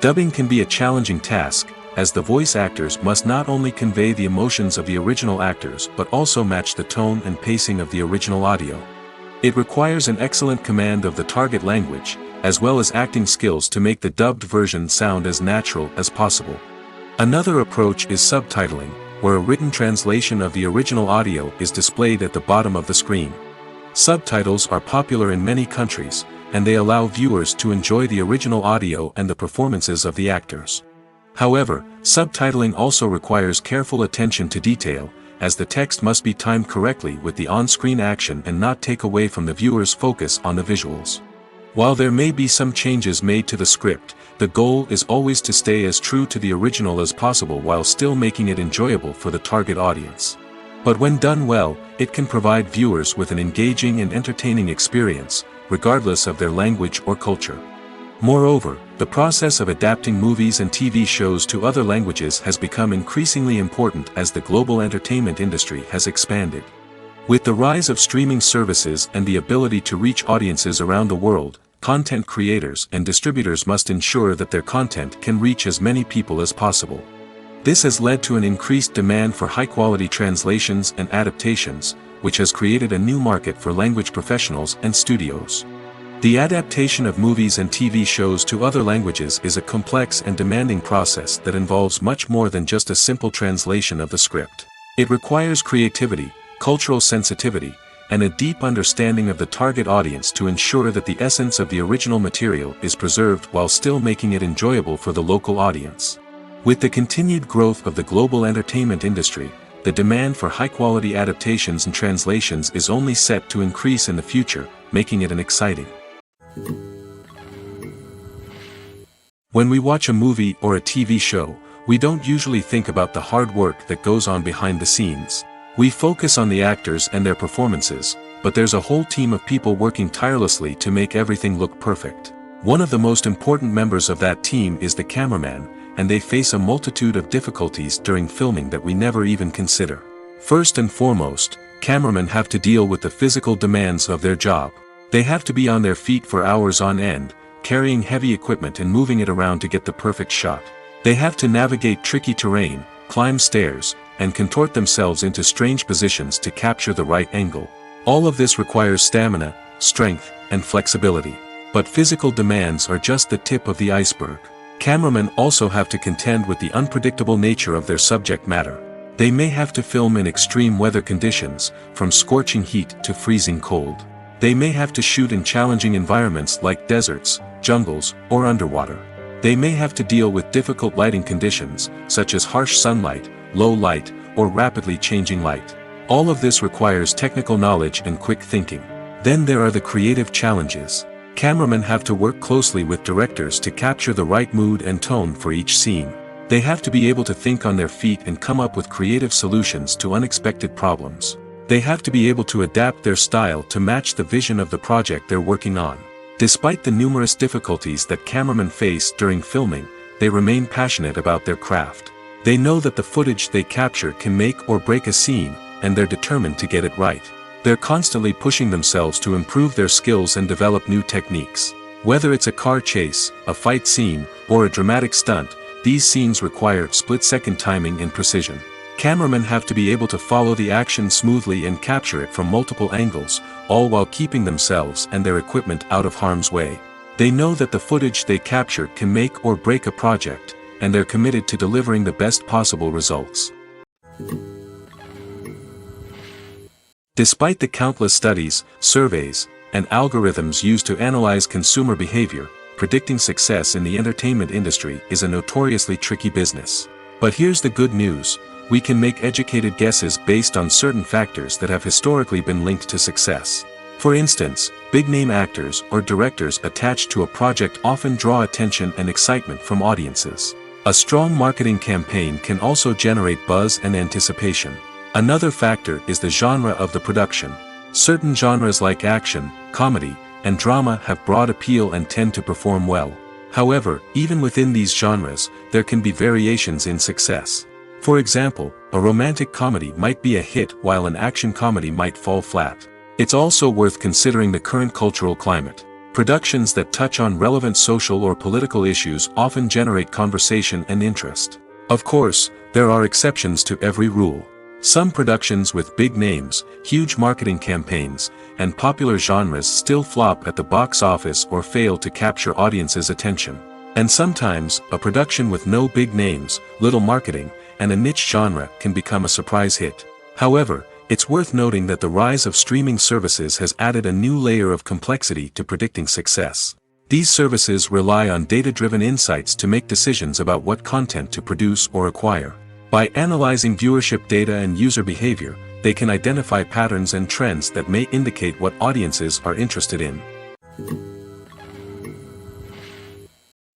Dubbing can be a challenging task, as the voice actors must not only convey the emotions of the original actors but also match the tone and pacing of the original audio. It requires an excellent command of the target language, as well as acting skills to make the dubbed version sound as natural as possible. Another approach is subtitling, where a written translation of the original audio is displayed at the bottom of the screen. Subtitles are popular in many countries, and they allow viewers to enjoy the original audio and the performances of the actors. However, subtitling also requires careful attention to detail, as the text must be timed correctly with the on-screen action and not take away from the viewer's focus on the visuals. While there may be some changes made to the script, the goal is always to stay as true to the original as possible while still making it enjoyable for the target audience. But when done well, it can provide viewers with an engaging and entertaining experience, regardless of their language or culture. Moreover, the process of adapting movies and TV shows to other languages has become increasingly important as the global entertainment industry has expanded. With the rise of streaming services and the ability to reach audiences around the world, content creators and distributors must ensure that their content can reach as many people as possible. This has led to an increased demand for high-quality translations and adaptations, which has created a new market for language professionals and studios. The adaptation of movies and TV shows to other languages is a complex and demanding process that involves much more than just a simple translation of the script. It requires creativity, cultural sensitivity, and a deep understanding of the target audience to ensure that the essence of the original material is preserved while still making it enjoyable for the local audience. With the continued growth of the global entertainment industry, the demand for high-quality adaptations and translations is only set to increase in the future, making it an exciting When we watch a movie or a TV show, we don't usually think about the hard work that goes on behind the scenes. We focus on the actors and their performances, but there's a whole team of people working tirelessly to make everything look perfect. One of the most important members of that team is the cameraman, and they face a multitude of difficulties during filming that we never even consider. First and foremost, cameramen have to deal with the physical demands of their job. They have to be on their feet for hours on end, carrying heavy equipment and moving it around to get the perfect shot. They have to navigate tricky terrain, climb stairs, and contort themselves into strange positions to capture the right angle. All of this requires stamina, strength, and flexibility. But physical demands are just the tip of the iceberg. Cameramen also have to contend with the unpredictable nature of their subject matter. They may have to film in extreme weather conditions, from scorching heat to freezing cold. They may have to shoot in challenging environments like deserts, jungles, or underwater. They may have to deal with difficult lighting conditions, such as harsh sunlight, low light, or rapidly changing light. All of this requires technical knowledge and quick thinking. Then there are the creative challenges. Cameramen have to work closely with directors to capture the right mood and tone for each scene. They have to be able to think on their feet and come up with creative solutions to unexpected problems. They have to be able to adapt their style to match the vision of the project they're working on. Despite the numerous difficulties that cameramen face during filming, they remain passionate about their craft. They know that the footage they capture can make or break a scene, and they're determined to get it right. They're constantly pushing themselves to improve their skills and develop new techniques. Whether it's a car chase, a fight scene, or a dramatic stunt, these scenes require split-second timing and precision. Cameramen have to be able to follow the action smoothly and capture it from multiple angles, all while keeping themselves and their equipment out of harm's way. They know that the footage they capture can make or break a project, and they're committed to delivering the best possible results. Despite the countless studies, surveys, and algorithms used to analyze consumer behavior, predicting success in the entertainment industry is a notoriously tricky business. But here's the good news: we can make educated guesses based on certain factors that have historically been linked to success. For instance, big-name actors or directors attached to a project often draw attention and excitement from audiences. A strong marketing campaign can also generate buzz and anticipation. Another factor is the genre of the production. Certain genres like action, comedy, and drama have broad appeal and tend to perform well. However, even within these genres, there can be variations in success. For example, a romantic comedy might be a hit while an action comedy might fall flat. It's also worth considering the current cultural climate. Productions that touch on relevant social or political issues often generate conversation and interest. Of course, there are exceptions to every rule. Some productions with big names, huge marketing campaigns, and popular genres still flop at the box office or fail to capture audiences' attention. And sometimes, a production with no big names, little marketing, and a niche genre can become a surprise hit. However, it's worth noting that the rise of streaming services has added a new layer of complexity to predicting success. These services rely on data-driven insights to make decisions about what content to produce or acquire. By analyzing viewership data and user behavior, they can identify patterns and trends that may indicate what audiences are interested in.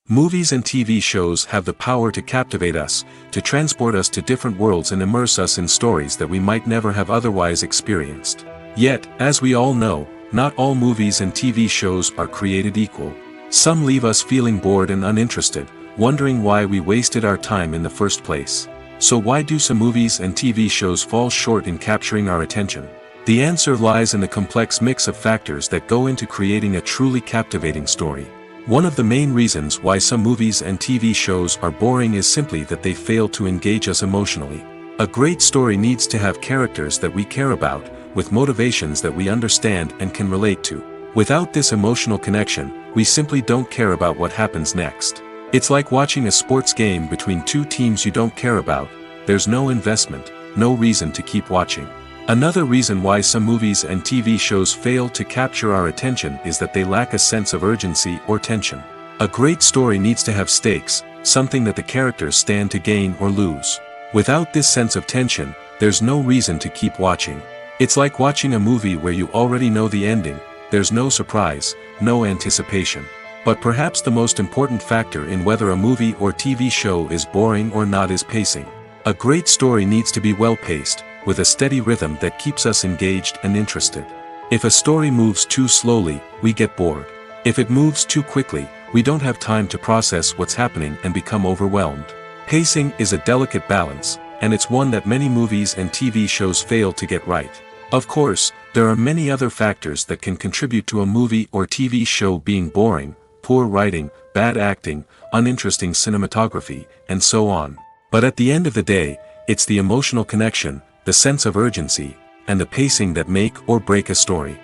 Movies and TV shows have the power to captivate us, to transport us to different worlds and immerse us in stories that we might never have otherwise experienced. Yet, as we all know, not all movies and TV shows are created equal. Some leave us feeling bored and uninterested, wondering why we wasted our time in the first place. So why do some movies and TV shows fall short in capturing our attention? The answer lies in the complex mix of factors that go into creating a truly captivating story. One of the main reasons why some movies and TV shows are boring is simply that they fail to engage us emotionally. A great story needs to have characters that we care about, with motivations that we understand and can relate to. Without this emotional connection, we simply don't care about what happens next. It's like watching a sports game between two teams you don't care about. There's no investment, no reason to keep watching. Another reason why some movies and TV shows fail to capture our attention is that they lack a sense of urgency or tension. A great story needs to have stakes, something that the characters stand to gain or lose. Without this sense of tension, there's no reason to keep watching. It's like watching a movie where you already know the ending. There's no surprise, no anticipation. But perhaps the most important factor in whether a movie or TV show is boring or not is pacing. A great story needs to be well paced, with a steady rhythm that keeps us engaged and interested. If a story moves too slowly, we get bored. If it moves too quickly, we don't have time to process what's happening and become overwhelmed. Pacing is a delicate balance, and it's one that many movies and TV shows fail to get right. Of course, there are many other factors that can contribute to a movie or TV show being boring: poor writing, bad acting, uninteresting cinematography, and so on. But at the end of the day, it's the emotional connection, the sense of urgency, and the pacing that make or break a story.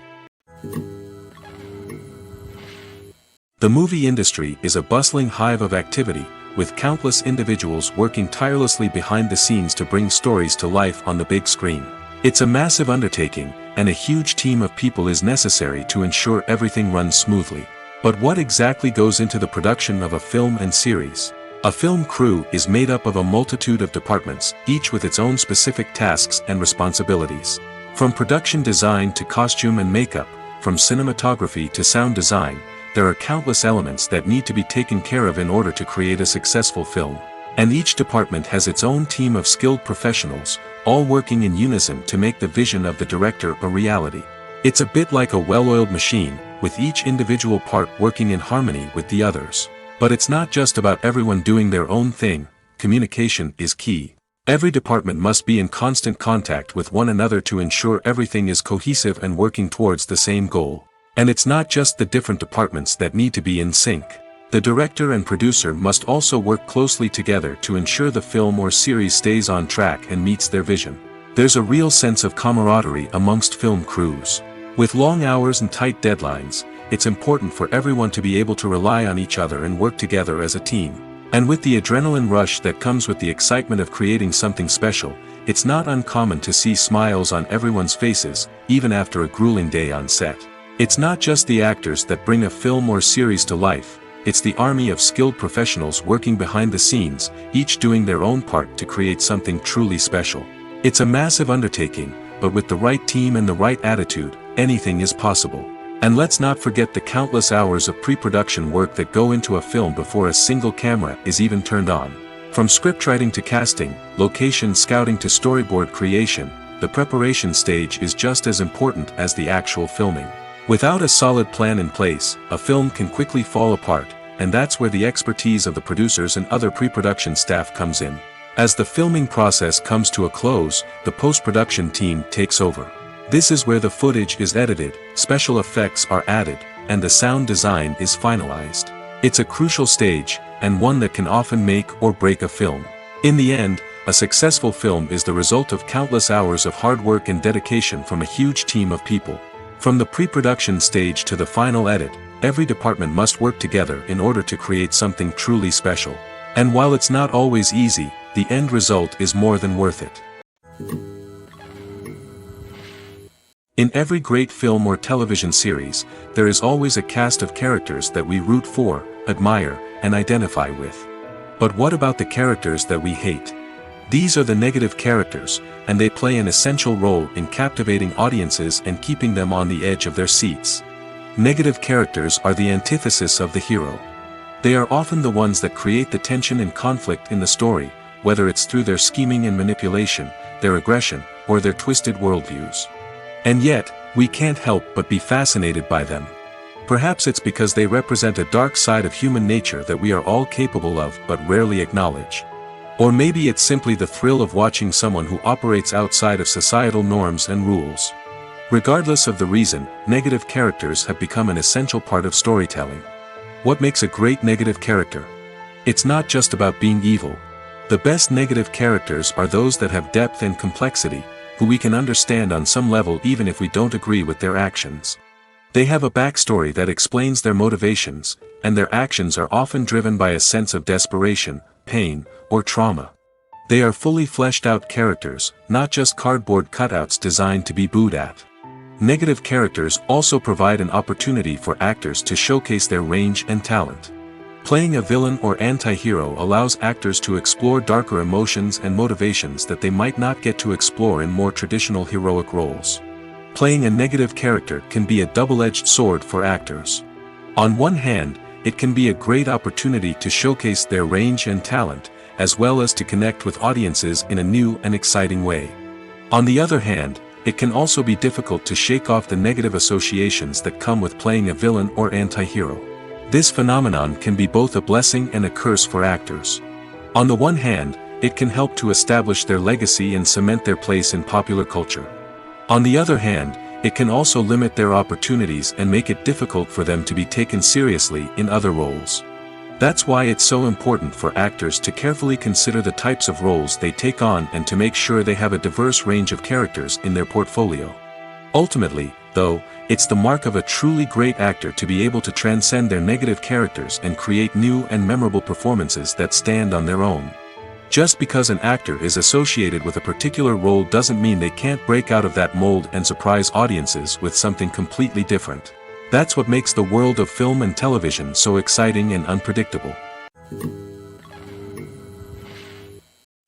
The movie industry is a bustling hive of activity, with countless individuals working tirelessly behind the scenes to bring stories to life on the big screen. It's a massive undertaking, and a huge team of people is necessary to ensure everything runs smoothly. But what exactly goes into the production of a film and series? A film crew is made up of a multitude of departments, each with its own specific tasks and responsibilities. From production design to costume and makeup, from cinematography to sound design, there are countless elements that need to be taken care of in order to create a successful film. And each department has its own team of skilled professionals, all working in unison to make the vision of the director a reality. It's a bit like a well-oiled machine, with each individual part working in harmony with the others. But it's not just about everyone doing their own thing. Communication is key. Every department must be in constant contact with one another to ensure everything is cohesive and working towards the same goal. And it's not just the different departments that need to be in sync. The director and producer must also work closely together to ensure the film or series stays on track and meets their vision. There's a real sense of camaraderie amongst film crews. With long hours and tight deadlines, it's important for everyone to be able to rely on each other and work together as a team. And with the adrenaline rush that comes with the excitement of creating something special, it's not uncommon to see smiles on everyone's faces, even after a grueling day on set. It's not just the actors that bring a film or series to life, it's the army of skilled professionals working behind the scenes, each doing their own part to create something truly special. It's a massive undertaking, but with the right team and the right attitude, anything is possible. And let's not forget the countless hours of pre-production work that go into a film before a single camera is even turned on. From scriptwriting to casting, location scouting to storyboard creation, the preparation stage is just as important as the actual filming. Without a solid plan in place, a film can quickly fall apart, and that's where the expertise of the producers and other pre-production staff comes in. As the filming process comes to a close, the post-production team takes over. This is where the footage is edited, special effects are added, and the sound design is finalized. It's a crucial stage, and one that can often make or break a film. In the end, a successful film is the result of countless hours of hard work and dedication from a huge team of people. From the pre-production stage to the final edit, every department must work together in order to create something truly special. And while it's not always easy, the end result is more than worth it. In every great film or television series, there is always a cast of characters that we root for, admire, and identify with. But what about the characters that we hate? These are the negative characters, and they play an essential role in captivating audiences and keeping them on the edge of their seats. Negative characters are the antithesis of the hero. They are often the ones that create the tension and conflict in the story, whether it's through their scheming and manipulation, their aggression, or their twisted worldviews. And yet, we can't help but be fascinated by them. Perhaps it's because they represent a dark side of human nature that we are all capable of but rarely acknowledge. Or maybe it's simply the thrill of watching someone who operates outside of societal norms and rules. Regardless of the reason, negative characters have become an essential part of storytelling. What makes a great negative character? It's not just about being evil. The best negative characters are those that have depth and complexity, who we can understand on some level even if we don't agree with their actions. They have a backstory that explains their motivations, and their actions are often driven by a sense of desperation, pain, or trauma. They are fully fleshed out characters, not just cardboard cutouts designed to be booed at. Negative characters also provide an opportunity for actors to showcase their range and talent. Playing a villain or anti-hero allows actors to explore darker emotions and motivations that they might not get to explore in more traditional heroic roles. Playing a negative character can be a double-edged sword for actors. On one hand, it can be a great opportunity to showcase their range and talent, as well as to connect with audiences in a new and exciting way. On the other hand, it can also be difficult to shake off the negative associations that come with playing a villain or anti-hero. This phenomenon can be both a blessing and a curse for actors. On the one hand, it can help to establish their legacy and cement their place in popular culture. On the other hand, it can also limit their opportunities and make it difficult for them to be taken seriously in other roles. That's why it's so important for actors to carefully consider the types of roles they take on and to make sure they have a diverse range of characters in their portfolio. Ultimately, though, it's the mark of a truly great actor to be able to transcend their negative characters and create new and memorable performances that stand on their own. Just because an actor is associated with a particular role doesn't mean they can't break out of that mold and surprise audiences with something completely different. That's what makes the world of film and television so exciting and unpredictable.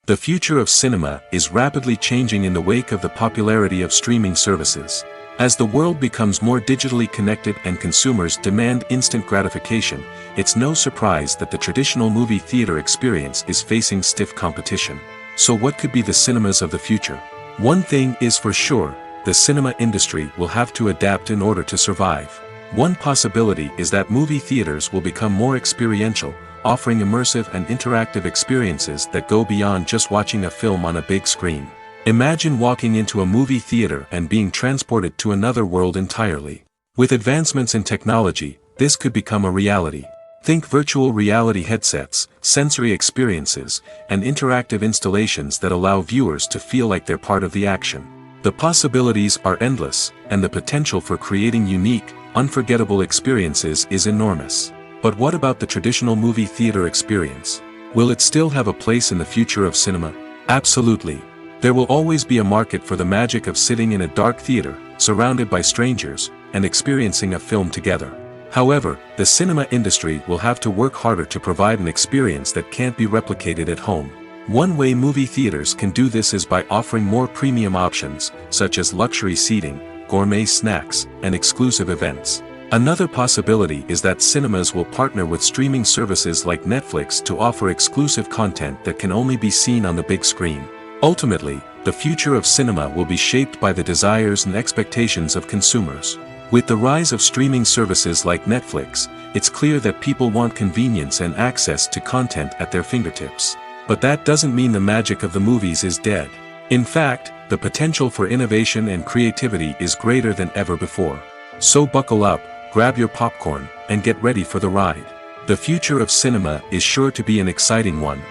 The future of cinema is rapidly changing in the wake of the popularity of streaming services. As the world becomes more digitally connected and consumers demand instant gratification, it's no surprise that the traditional movie theater experience is facing stiff competition. So what could be the cinemas of the future? One thing is for sure, the cinema industry will have to adapt in order to survive. One possibility is that movie theaters will become more experiential, offering immersive and interactive experiences that go beyond just watching a film on a big screen. Imagine walking into a movie theater and being transported to another world entirely. With advancements in technology, this could become a reality. Think virtual reality headsets, sensory experiences, and interactive installations that allow viewers to feel like they're part of the action. The possibilities are endless, and the potential for creating unique, unforgettable experiences is enormous. But what about the traditional movie theater experience? Will it still have a place in the future of cinema? Absolutely. There will always be a market for the magic of sitting in a dark theater, surrounded by strangers, and experiencing a film together. However, the cinema industry will have to work harder to provide an experience that can't be replicated at home. One way movie theaters can do this is by offering more premium options, such as luxury seating, gourmet snacks, and exclusive events. Another possibility is that cinemas will partner with streaming services like Netflix to offer exclusive content that can only be seen on the big screen. Ultimately, the future of cinema will be shaped by the desires and expectations of consumers. With the rise of streaming services like Netflix, it's clear that people want convenience and access to content at their fingertips. But that doesn't mean the magic of the movies is dead. In fact, the potential for innovation and creativity is greater than ever before. So buckle up, grab your popcorn, and get ready for the ride. The future of cinema is sure to be an exciting one.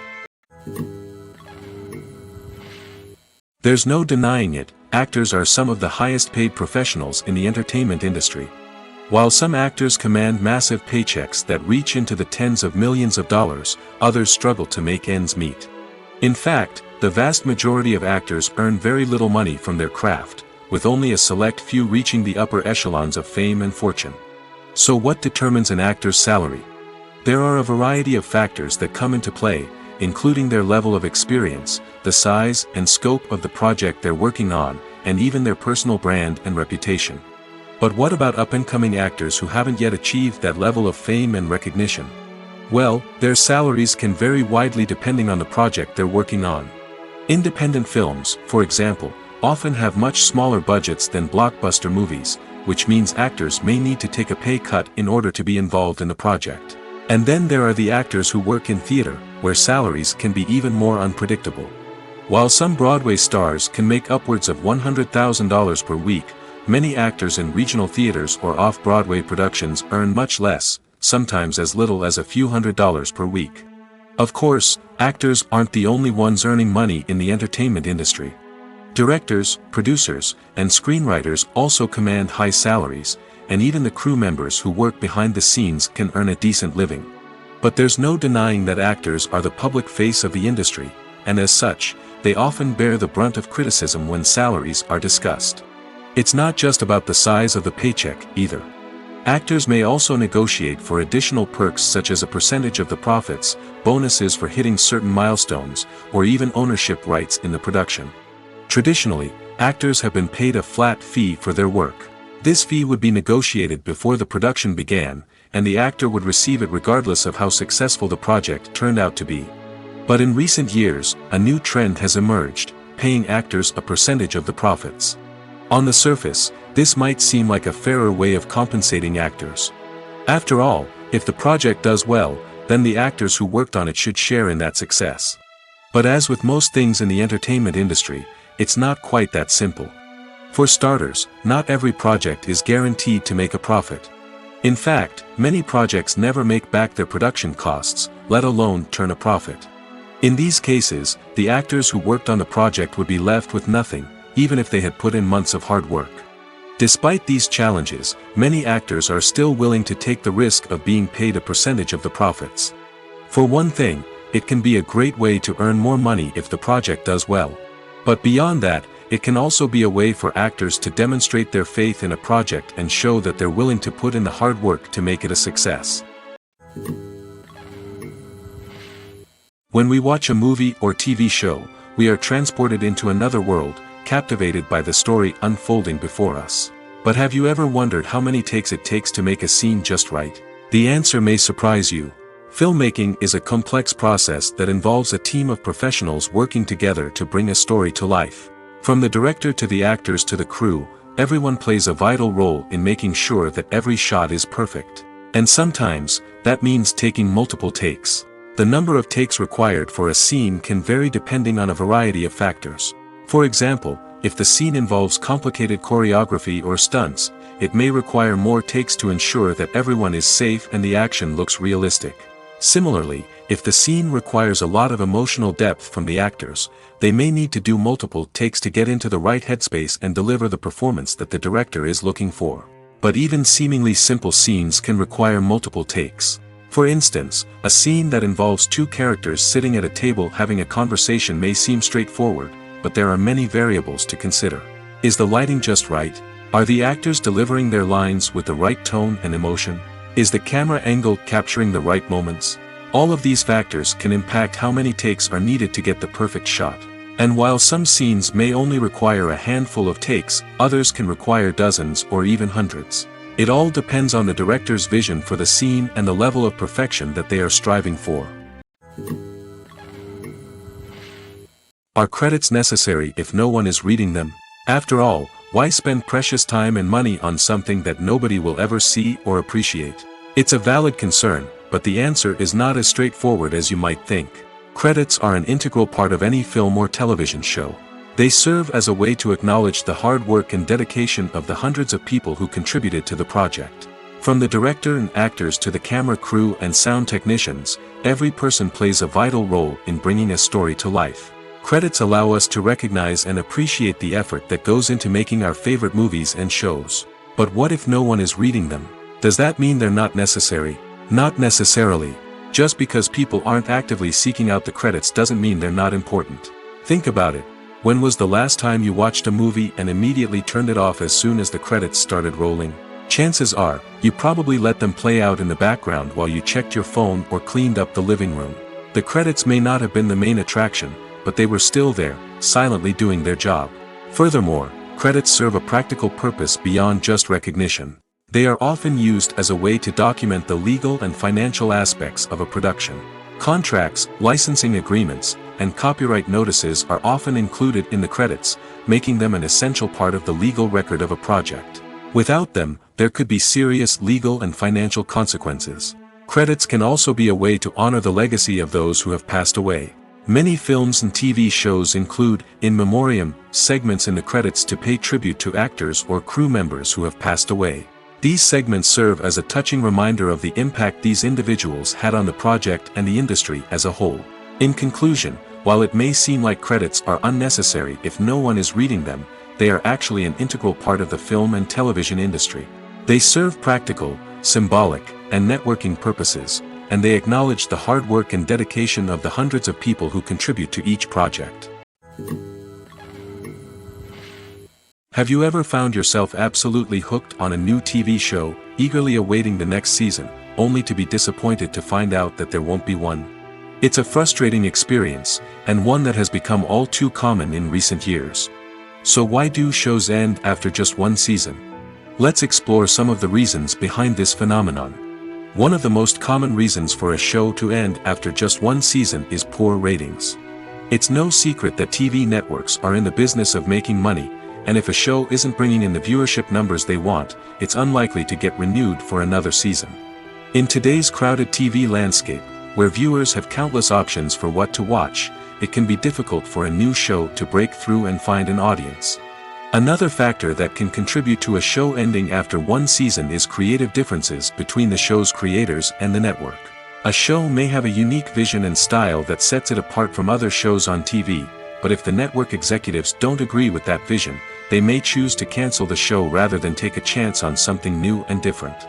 There's no denying it, actors are some of the highest paid professionals in the entertainment industry. While some actors command massive paychecks that reach into the tens of millions of dollars, others struggle to make ends meet. In fact, the vast majority of actors earn very little money from their craft, with only a select few reaching the upper echelons of fame and fortune. So what determines an actor's salary? There are a variety of factors that come into play, including their level of experience, the size and scope of the project they're working on, and even their personal brand and reputation. But what about up-and-coming actors who haven't yet achieved that level of fame and recognition? Well, their salaries can vary widely depending on the project they're working on. Independent films, for example, often have much smaller budgets than blockbuster movies, which means actors may need to take a pay cut in order to be involved in the project. And then there are the actors who work in theater, where salaries can be even more unpredictable. While some Broadway stars can make upwards of $100,000 per week, many actors in regional theaters or off-Broadway productions earn much less, sometimes as little as a few $100s per week. Of course, actors aren't the only ones earning money in the entertainment industry. Directors, producers, and screenwriters also command high salaries, and even the crew members who work behind the scenes can earn a decent living. But there's no denying that actors are the public face of the industry, and as such, they often bear the brunt of criticism when salaries are discussed. It's not just about the size of the paycheck, either. Actors may also negotiate for additional perks such as a percentage of the profits, bonuses for hitting certain milestones, or even ownership rights in the production. Traditionally, actors have been paid a flat fee for their work. This fee would be negotiated before the production began, and the actor would receive it regardless of how successful the project turned out to be. But in recent years, a new trend has emerged, paying actors a percentage of the profits. On the surface, this might seem like a fairer way of compensating actors. After all, if the project does well, then the actors who worked on it should share in that success. But as with most things in the entertainment industry, it's not quite that simple. For starters, not every project is guaranteed to make a profit. In fact, many projects never make back their production costs, let alone turn a profit. In these cases, the actors who worked on the project would be left with nothing, even if they had put in months of hard work. Despite these challenges, many actors are still willing to take the risk of being paid a percentage of the profits. For one thing, it can be a great way to earn more money if the project does well. But beyond that, it can also be a way for actors to demonstrate their faith in a project and show that they're willing to put in the hard work to make it a success. When we watch a movie or TV show, we are transported into another world, captivated by the story unfolding before us. But have you ever wondered how many takes it takes to make a scene just right? The answer may surprise you. Filmmaking is a complex process that involves a team of professionals working together to bring a story to life. From the director to the actors to the crew, everyone plays a vital role in making sure that every shot is perfect. And sometimes, that means taking multiple takes. The number of takes required for a scene can vary depending on a variety of factors. For example, if the scene involves complicated choreography or stunts, it may require more takes to ensure that everyone is safe and the action looks realistic. Similarly, if the scene requires a lot of emotional depth from the actors, they may need to do multiple takes to get into the right headspace and deliver the performance that the director is looking for. But even seemingly simple scenes can require multiple takes. For instance, a scene that involves two characters sitting at a table having a conversation may seem straightforward, but there are many variables to consider. Is the lighting just right? Are the actors delivering their lines with the right tone and emotion? Is the camera angle capturing the right moments? All of these factors can impact how many takes are needed to get the perfect shot. And while some scenes may only require a handful of takes, others can require dozens or even hundreds. It all depends on the director's vision for the scene and the level of perfection that they are striving for. Are credits necessary if no one is reading them? After all, why spend precious time and money on something that nobody will ever see or appreciate? It's a valid concern, but the answer is not as straightforward as you might think. Credits are an integral part of any film or television show. They serve as a way to acknowledge the hard work and dedication of the hundreds of people who contributed to the project. From the director and actors to the camera crew and sound technicians, every person plays a vital role in bringing a story to life. Credits allow us to recognize and appreciate the effort that goes into making our favorite movies and shows. But what if no one is reading them? Does that mean they're not necessary? Not necessarily. Just because people aren't actively seeking out the credits doesn't mean they're not important. Think about it. When was the last time you watched a movie and immediately turned it off as soon as the credits started rolling? Chances are, you probably let them play out in the background while you checked your phone or cleaned up the living room. The credits may not have been the main attraction, but they were still there, silently doing their job. Furthermore, credits serve a practical purpose beyond just recognition. They are often used as a way to document the legal and financial aspects of a production. Contracts, licensing agreements, and copyright notices are often included in the credits, making them an essential part of the legal record of a project. Without them, there could be serious legal and financial consequences. Credits can also be a way to honor the legacy of those who have passed away. Many films and TV shows include, in memoriam, segments in the credits to pay tribute to actors or crew members who have passed away. These segments serve as a touching reminder of the impact these individuals had on the project and the industry as a whole. In conclusion, while it may seem like credits are unnecessary if no one is reading them, they are actually an integral part of the film and television industry. They serve practical, symbolic, and networking purposes, and they acknowledge the hard work and dedication of the hundreds of people who contribute to each project. Have you ever found yourself absolutely hooked on a new TV show, eagerly awaiting the next season, only to be disappointed to find out that there won't be one? It's a frustrating experience, and one that has become all too common in recent years. So why do shows end after just one season? Let's explore some of the reasons behind this phenomenon. One of the most common reasons for a show to end after just one season is poor ratings. It's no secret that TV networks are in the business of making money, and if a show isn't bringing in the viewership numbers they want, it's unlikely to get renewed for another season. In today's crowded TV landscape, where viewers have countless options for what to watch, it can be difficult for a new show to break through and find an audience. Another factor that can contribute to a show ending after one season is creative differences between the show's creators and the network. A show may have a unique vision and style that sets it apart from other shows on TV, but if the network executives don't agree with that vision, they may choose to cancel the show rather than take a chance on something new and different.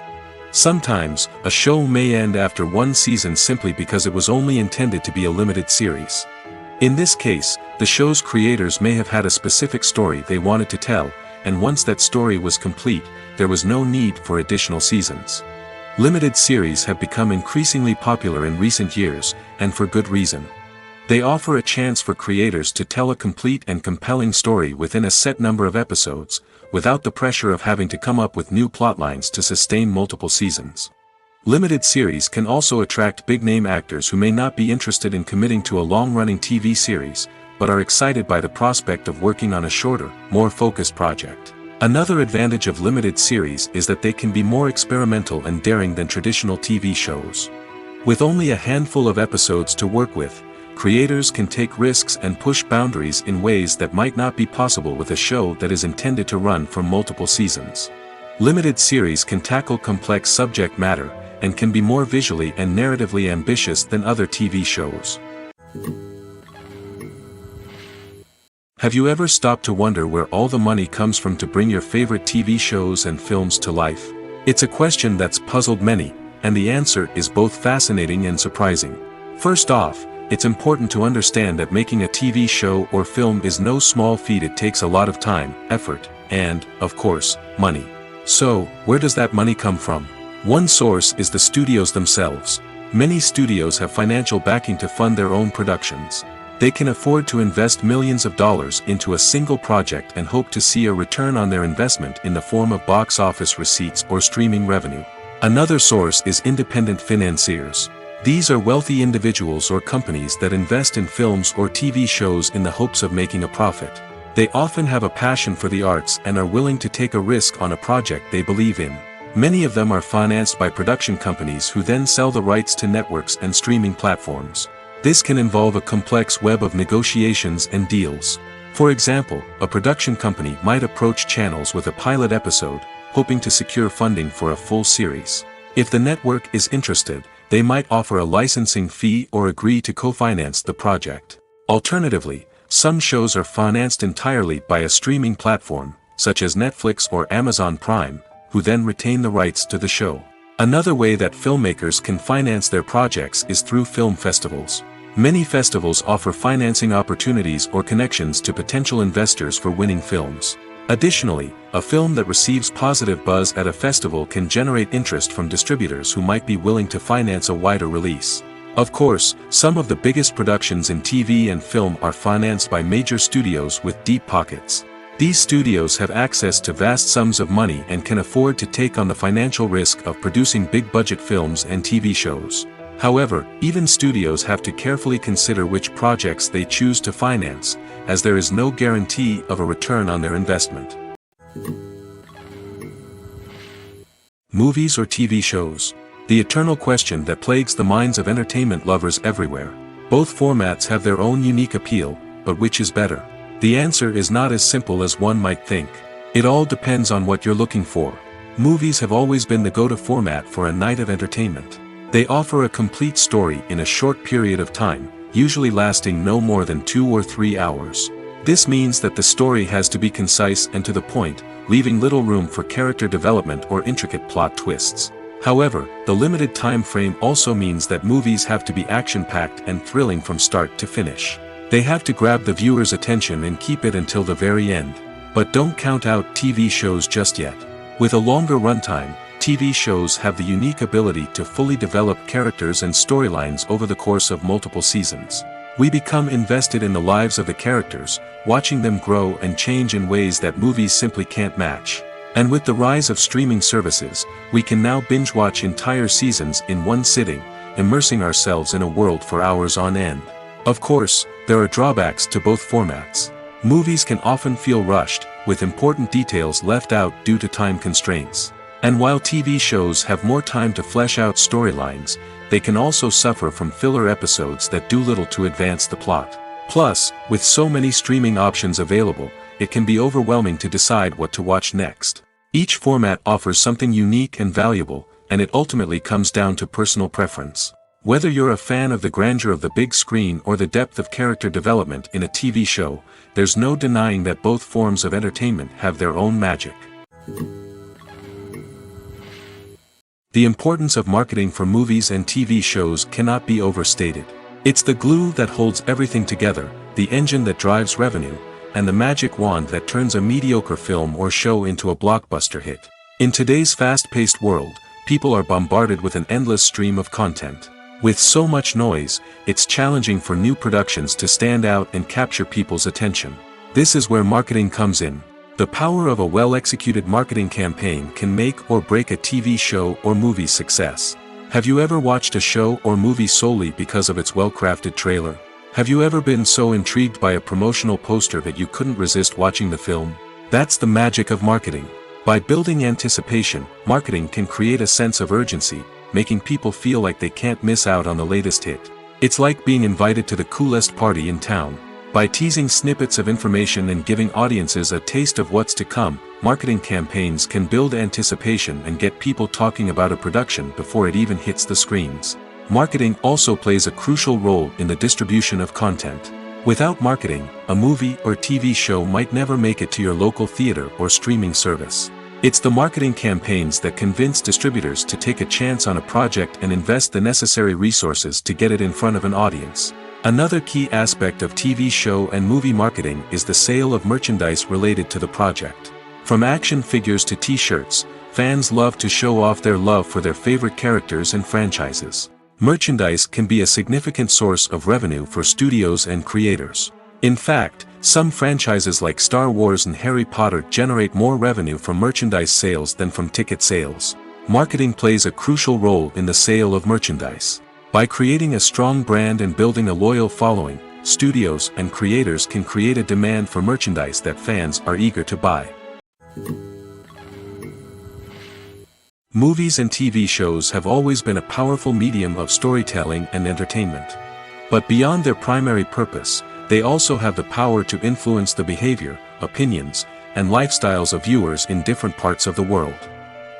Sometimes, a show may end after one season simply because it was only intended to be a limited series. In this case, the show's creators may have had a specific story they wanted to tell, and once that story was complete, there was no need for additional seasons. Limited series have become increasingly popular in recent years, and for good reason. They offer a chance for creators to tell a complete and compelling story within a set number of episodes, without the pressure of having to come up with new plotlines to sustain multiple seasons. Limited series can also attract big-name actors who may not be interested in committing to a long-running TV series, but are excited by the prospect of working on a shorter, more focused project. Another advantage of limited series is that they can be more experimental and daring than traditional TV shows. With only a handful of episodes to work with, creators can take risks and push boundaries in ways that might not be possible with a show that is intended to run for multiple seasons. Limited series can tackle complex subject matter, and can be more visually and narratively ambitious than other TV shows. Have you ever stopped to wonder where all the money comes from to bring your favorite TV shows and films to life? It's a question that's puzzled many, and the answer is both fascinating and surprising. First off, it's important to understand that making a TV show or film is no small feat. It takes a lot of time, effort, and, of course, money. So, where does that money come from? One source is the studios themselves. Many studios have financial backing to fund their own productions. They can afford to invest millions of dollars into a single project and hope to see a return on their investment in the form of box office receipts or streaming revenue. Another source is independent financiers. These are wealthy individuals or companies that invest in films or TV shows in the hopes of making a profit. They often have a passion for the arts and are willing to take a risk on a project they believe in. Many of them are financed by production companies who then sell the rights to networks and streaming platforms. This can involve a complex web of negotiations and deals. For example, a production company might approach channels with a pilot episode, hoping to secure funding for a full series. If the network is interested, they might offer a licensing fee or agree to co-finance the project. Alternatively, some shows are financed entirely by a streaming platform, such as Netflix or Amazon Prime, who then retain the rights to the show. Another way that filmmakers can finance their projects is through film festivals. Many festivals offer financing opportunities or connections to potential investors for winning films. Additionally, a film that receives positive buzz at a festival can generate interest from distributors who might be willing to finance a wider release. Of course, some of the biggest productions in TV and film are financed by major studios with deep pockets. These studios have access to vast sums of money and can afford to take on the financial risk of producing big-budget films and TV shows. However, even studios have to carefully consider which projects they choose to finance, as there is no guarantee of a return on their investment. Movies or TV shows? The eternal question that plagues the minds of entertainment lovers everywhere. Both formats have their own unique appeal, but which is better? The answer is not as simple as one might think. It all depends on what you're looking for. Movies have always been the go-to format for a night of entertainment. They offer a complete story in a short period of time, usually lasting no more than 2 or 3 hours. This means that the story has to be concise and to the point, leaving little room for character development or intricate plot twists. However, the limited time frame also means that movies have to be action-packed and thrilling from start to finish. They have to grab the viewer's attention and keep it until the very end. But don't count out TV shows just yet. With a longer runtime, TV shows have the unique ability to fully develop characters and storylines over the course of multiple seasons. We become invested in the lives of the characters, watching them grow and change in ways that movies simply can't match. And with the rise of streaming services, we can now binge-watch entire seasons in one sitting, immersing ourselves in a world for hours on end. Of course, there are drawbacks to both formats. Movies can often feel rushed, with important details left out due to time constraints. And while TV shows have more time to flesh out storylines, they can also suffer from filler episodes that do little to advance the plot. Plus, with so many streaming options available, it can be overwhelming to decide what to watch next. Each format offers something unique and valuable, and it ultimately comes down to personal preference. Whether you're a fan of the grandeur of the big screen or the depth of character development in a TV show, there's no denying that both forms of entertainment have their own magic. The importance of marketing for movies and TV shows cannot be overstated. It's the glue that holds everything together, the engine that drives revenue, and the magic wand that turns a mediocre film or show into a blockbuster hit. In today's fast-paced world, people are bombarded with an endless stream of content. With so much noise, it's challenging for new productions to stand out and capture people's attention. This is where marketing comes in. The power of a well-executed marketing campaign can make or break a TV show or movie's success. Have you ever watched a show or movie solely because of its well-crafted trailer? Have you ever been so intrigued by a promotional poster that you couldn't resist watching the film? That's the magic of marketing. By building anticipation, marketing can create a sense of urgency, making people feel like they can't miss out on the latest hit. It's like being invited to the coolest party in town. By teasing snippets of information and giving audiences a taste of what's to come, marketing campaigns can build anticipation and get people talking about a production before it even hits the screens. Marketing also plays a crucial role in the distribution of content. Without marketing, a movie or TV show might never make it to your local theater or streaming service. It's the marketing campaigns that convince distributors to take a chance on a project and invest the necessary resources to get it in front of an audience. Another key aspect of TV show and movie marketing is the sale of merchandise related to the project. From action figures to t-shirts, fans love to show off their love for their favorite characters and franchises. Merchandise can be a significant source of revenue for studios and creators. In fact, some franchises like Star Wars and Harry Potter generate more revenue from merchandise sales than from ticket sales. Marketing plays a crucial role in the sale of merchandise. By creating a strong brand and building a loyal following, studios and creators can create a demand for merchandise that fans are eager to buy. Movies and TV shows have always been a powerful medium of storytelling and entertainment. But beyond their primary purpose, they also have the power to influence the behavior, opinions, and lifestyles of viewers in different parts of the world.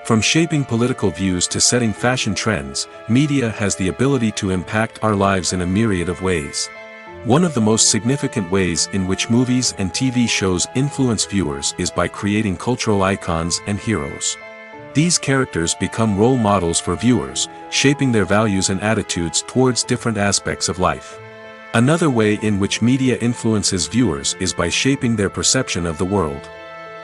From shaping political views to setting fashion trends, media has the ability to impact our lives in a myriad of ways. One of the most significant ways in which movies and TV shows influence viewers is by creating cultural icons and heroes. These characters become role models for viewers, shaping their values and attitudes towards different aspects of life. Another way in which media influences viewers is by shaping their perception of the world.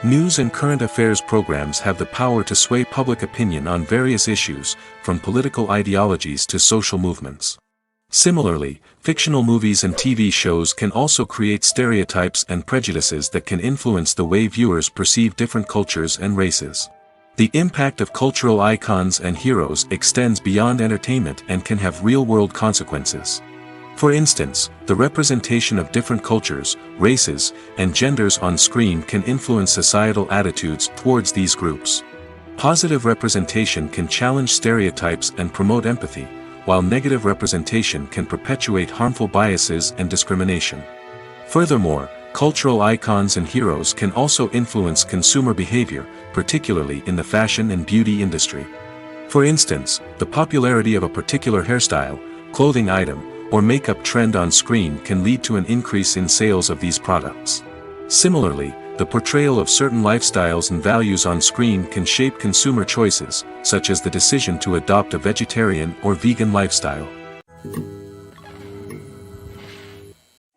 News and current affairs programs have the power to sway public opinion on various issues, from political ideologies to social movements. Similarly, fictional movies and TV shows can also create stereotypes and prejudices that can influence the way viewers perceive different cultures and races. The impact of cultural icons and heroes extends beyond entertainment and can have real-world consequences. For instance, the representation of different cultures, races, and genders on screen can influence societal attitudes towards these groups. Positive representation can challenge stereotypes and promote empathy, while negative representation can perpetuate harmful biases and discrimination. Furthermore, cultural icons and heroes can also influence consumer behavior, particularly in the fashion and beauty industry. For instance, the popularity of a particular hairstyle, clothing item, or makeup trend on screen can lead to an increase in sales of these products. Similarly, the portrayal of certain lifestyles and values on screen can shape consumer choices, such as the decision to adopt a vegetarian or vegan lifestyle.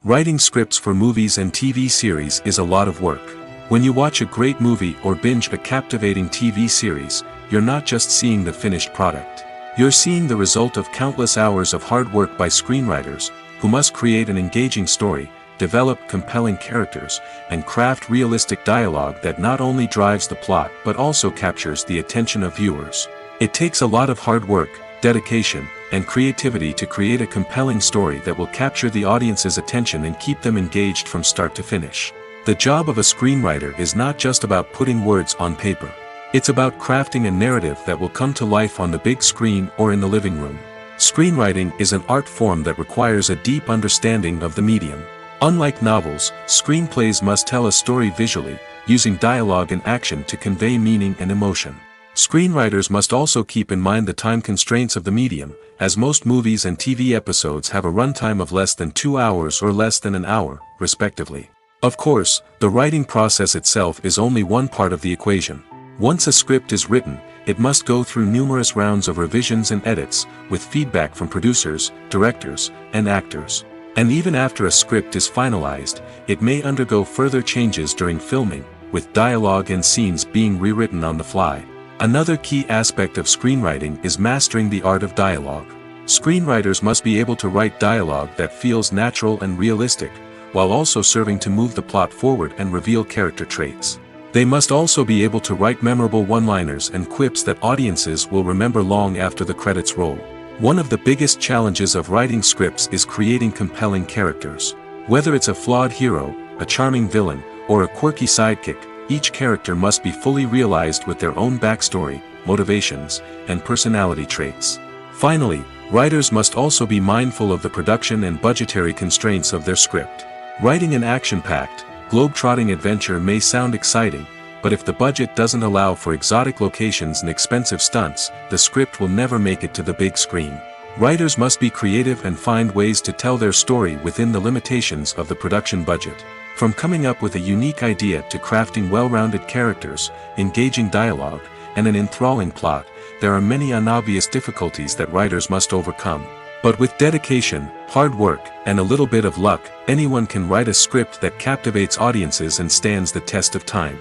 Writing scripts for movies and TV series is a lot of work. When you watch a great movie or binge a captivating TV series, you're not just seeing the finished product. You're seeing the result of countless hours of hard work by screenwriters, who must create an engaging story, develop compelling characters, and craft realistic dialogue that not only drives the plot but also captures the attention of viewers. It takes a lot of hard work, dedication, and creativity to create a compelling story that will capture the audience's attention and keep them engaged from start to finish. The job of a screenwriter is not just about putting words on paper. It's about crafting a narrative that will come to life on the big screen or in the living room. Screenwriting is an art form that requires a deep understanding of the medium. Unlike novels, screenplays must tell a story visually, using dialogue and action to convey meaning and emotion. Screenwriters must also keep in mind the time constraints of the medium, as most movies and TV episodes have a runtime of less than 2 hours or less than an hour, respectively. Of course, the writing process itself is only one part of the equation. Once a script is written, it must go through numerous rounds of revisions and edits, with feedback from producers, directors, and actors. And even after a script is finalized, it may undergo further changes during filming, with dialogue and scenes being rewritten on the fly. Another key aspect of screenwriting is mastering the art of dialogue. Screenwriters must be able to write dialogue that feels natural and realistic, while also serving to move the plot forward and reveal character traits. They must also be able to write memorable one-liners and quips that audiences will remember long after the credits roll. One of the biggest challenges of writing scripts is creating compelling characters. Whether it's a flawed hero, a charming villain, or a quirky sidekick, each character must be fully realized with their own backstory, motivations, and personality traits. Finally, writers must also be mindful of the production and budgetary constraints of their script. Writing an action-packed, globe-trotting adventure may sound exciting, but if the budget doesn't allow for exotic locations and expensive stunts, the script will never make it to the big screen. Writers must be creative and find ways to tell their story within the limitations of the production budget. From coming up with a unique idea to crafting well-rounded characters, engaging dialogue, and an enthralling plot, there are many unobvious difficulties that writers must overcome. But with dedication, hard work, and a little bit of luck, anyone can write a script that captivates audiences and stands the test of time.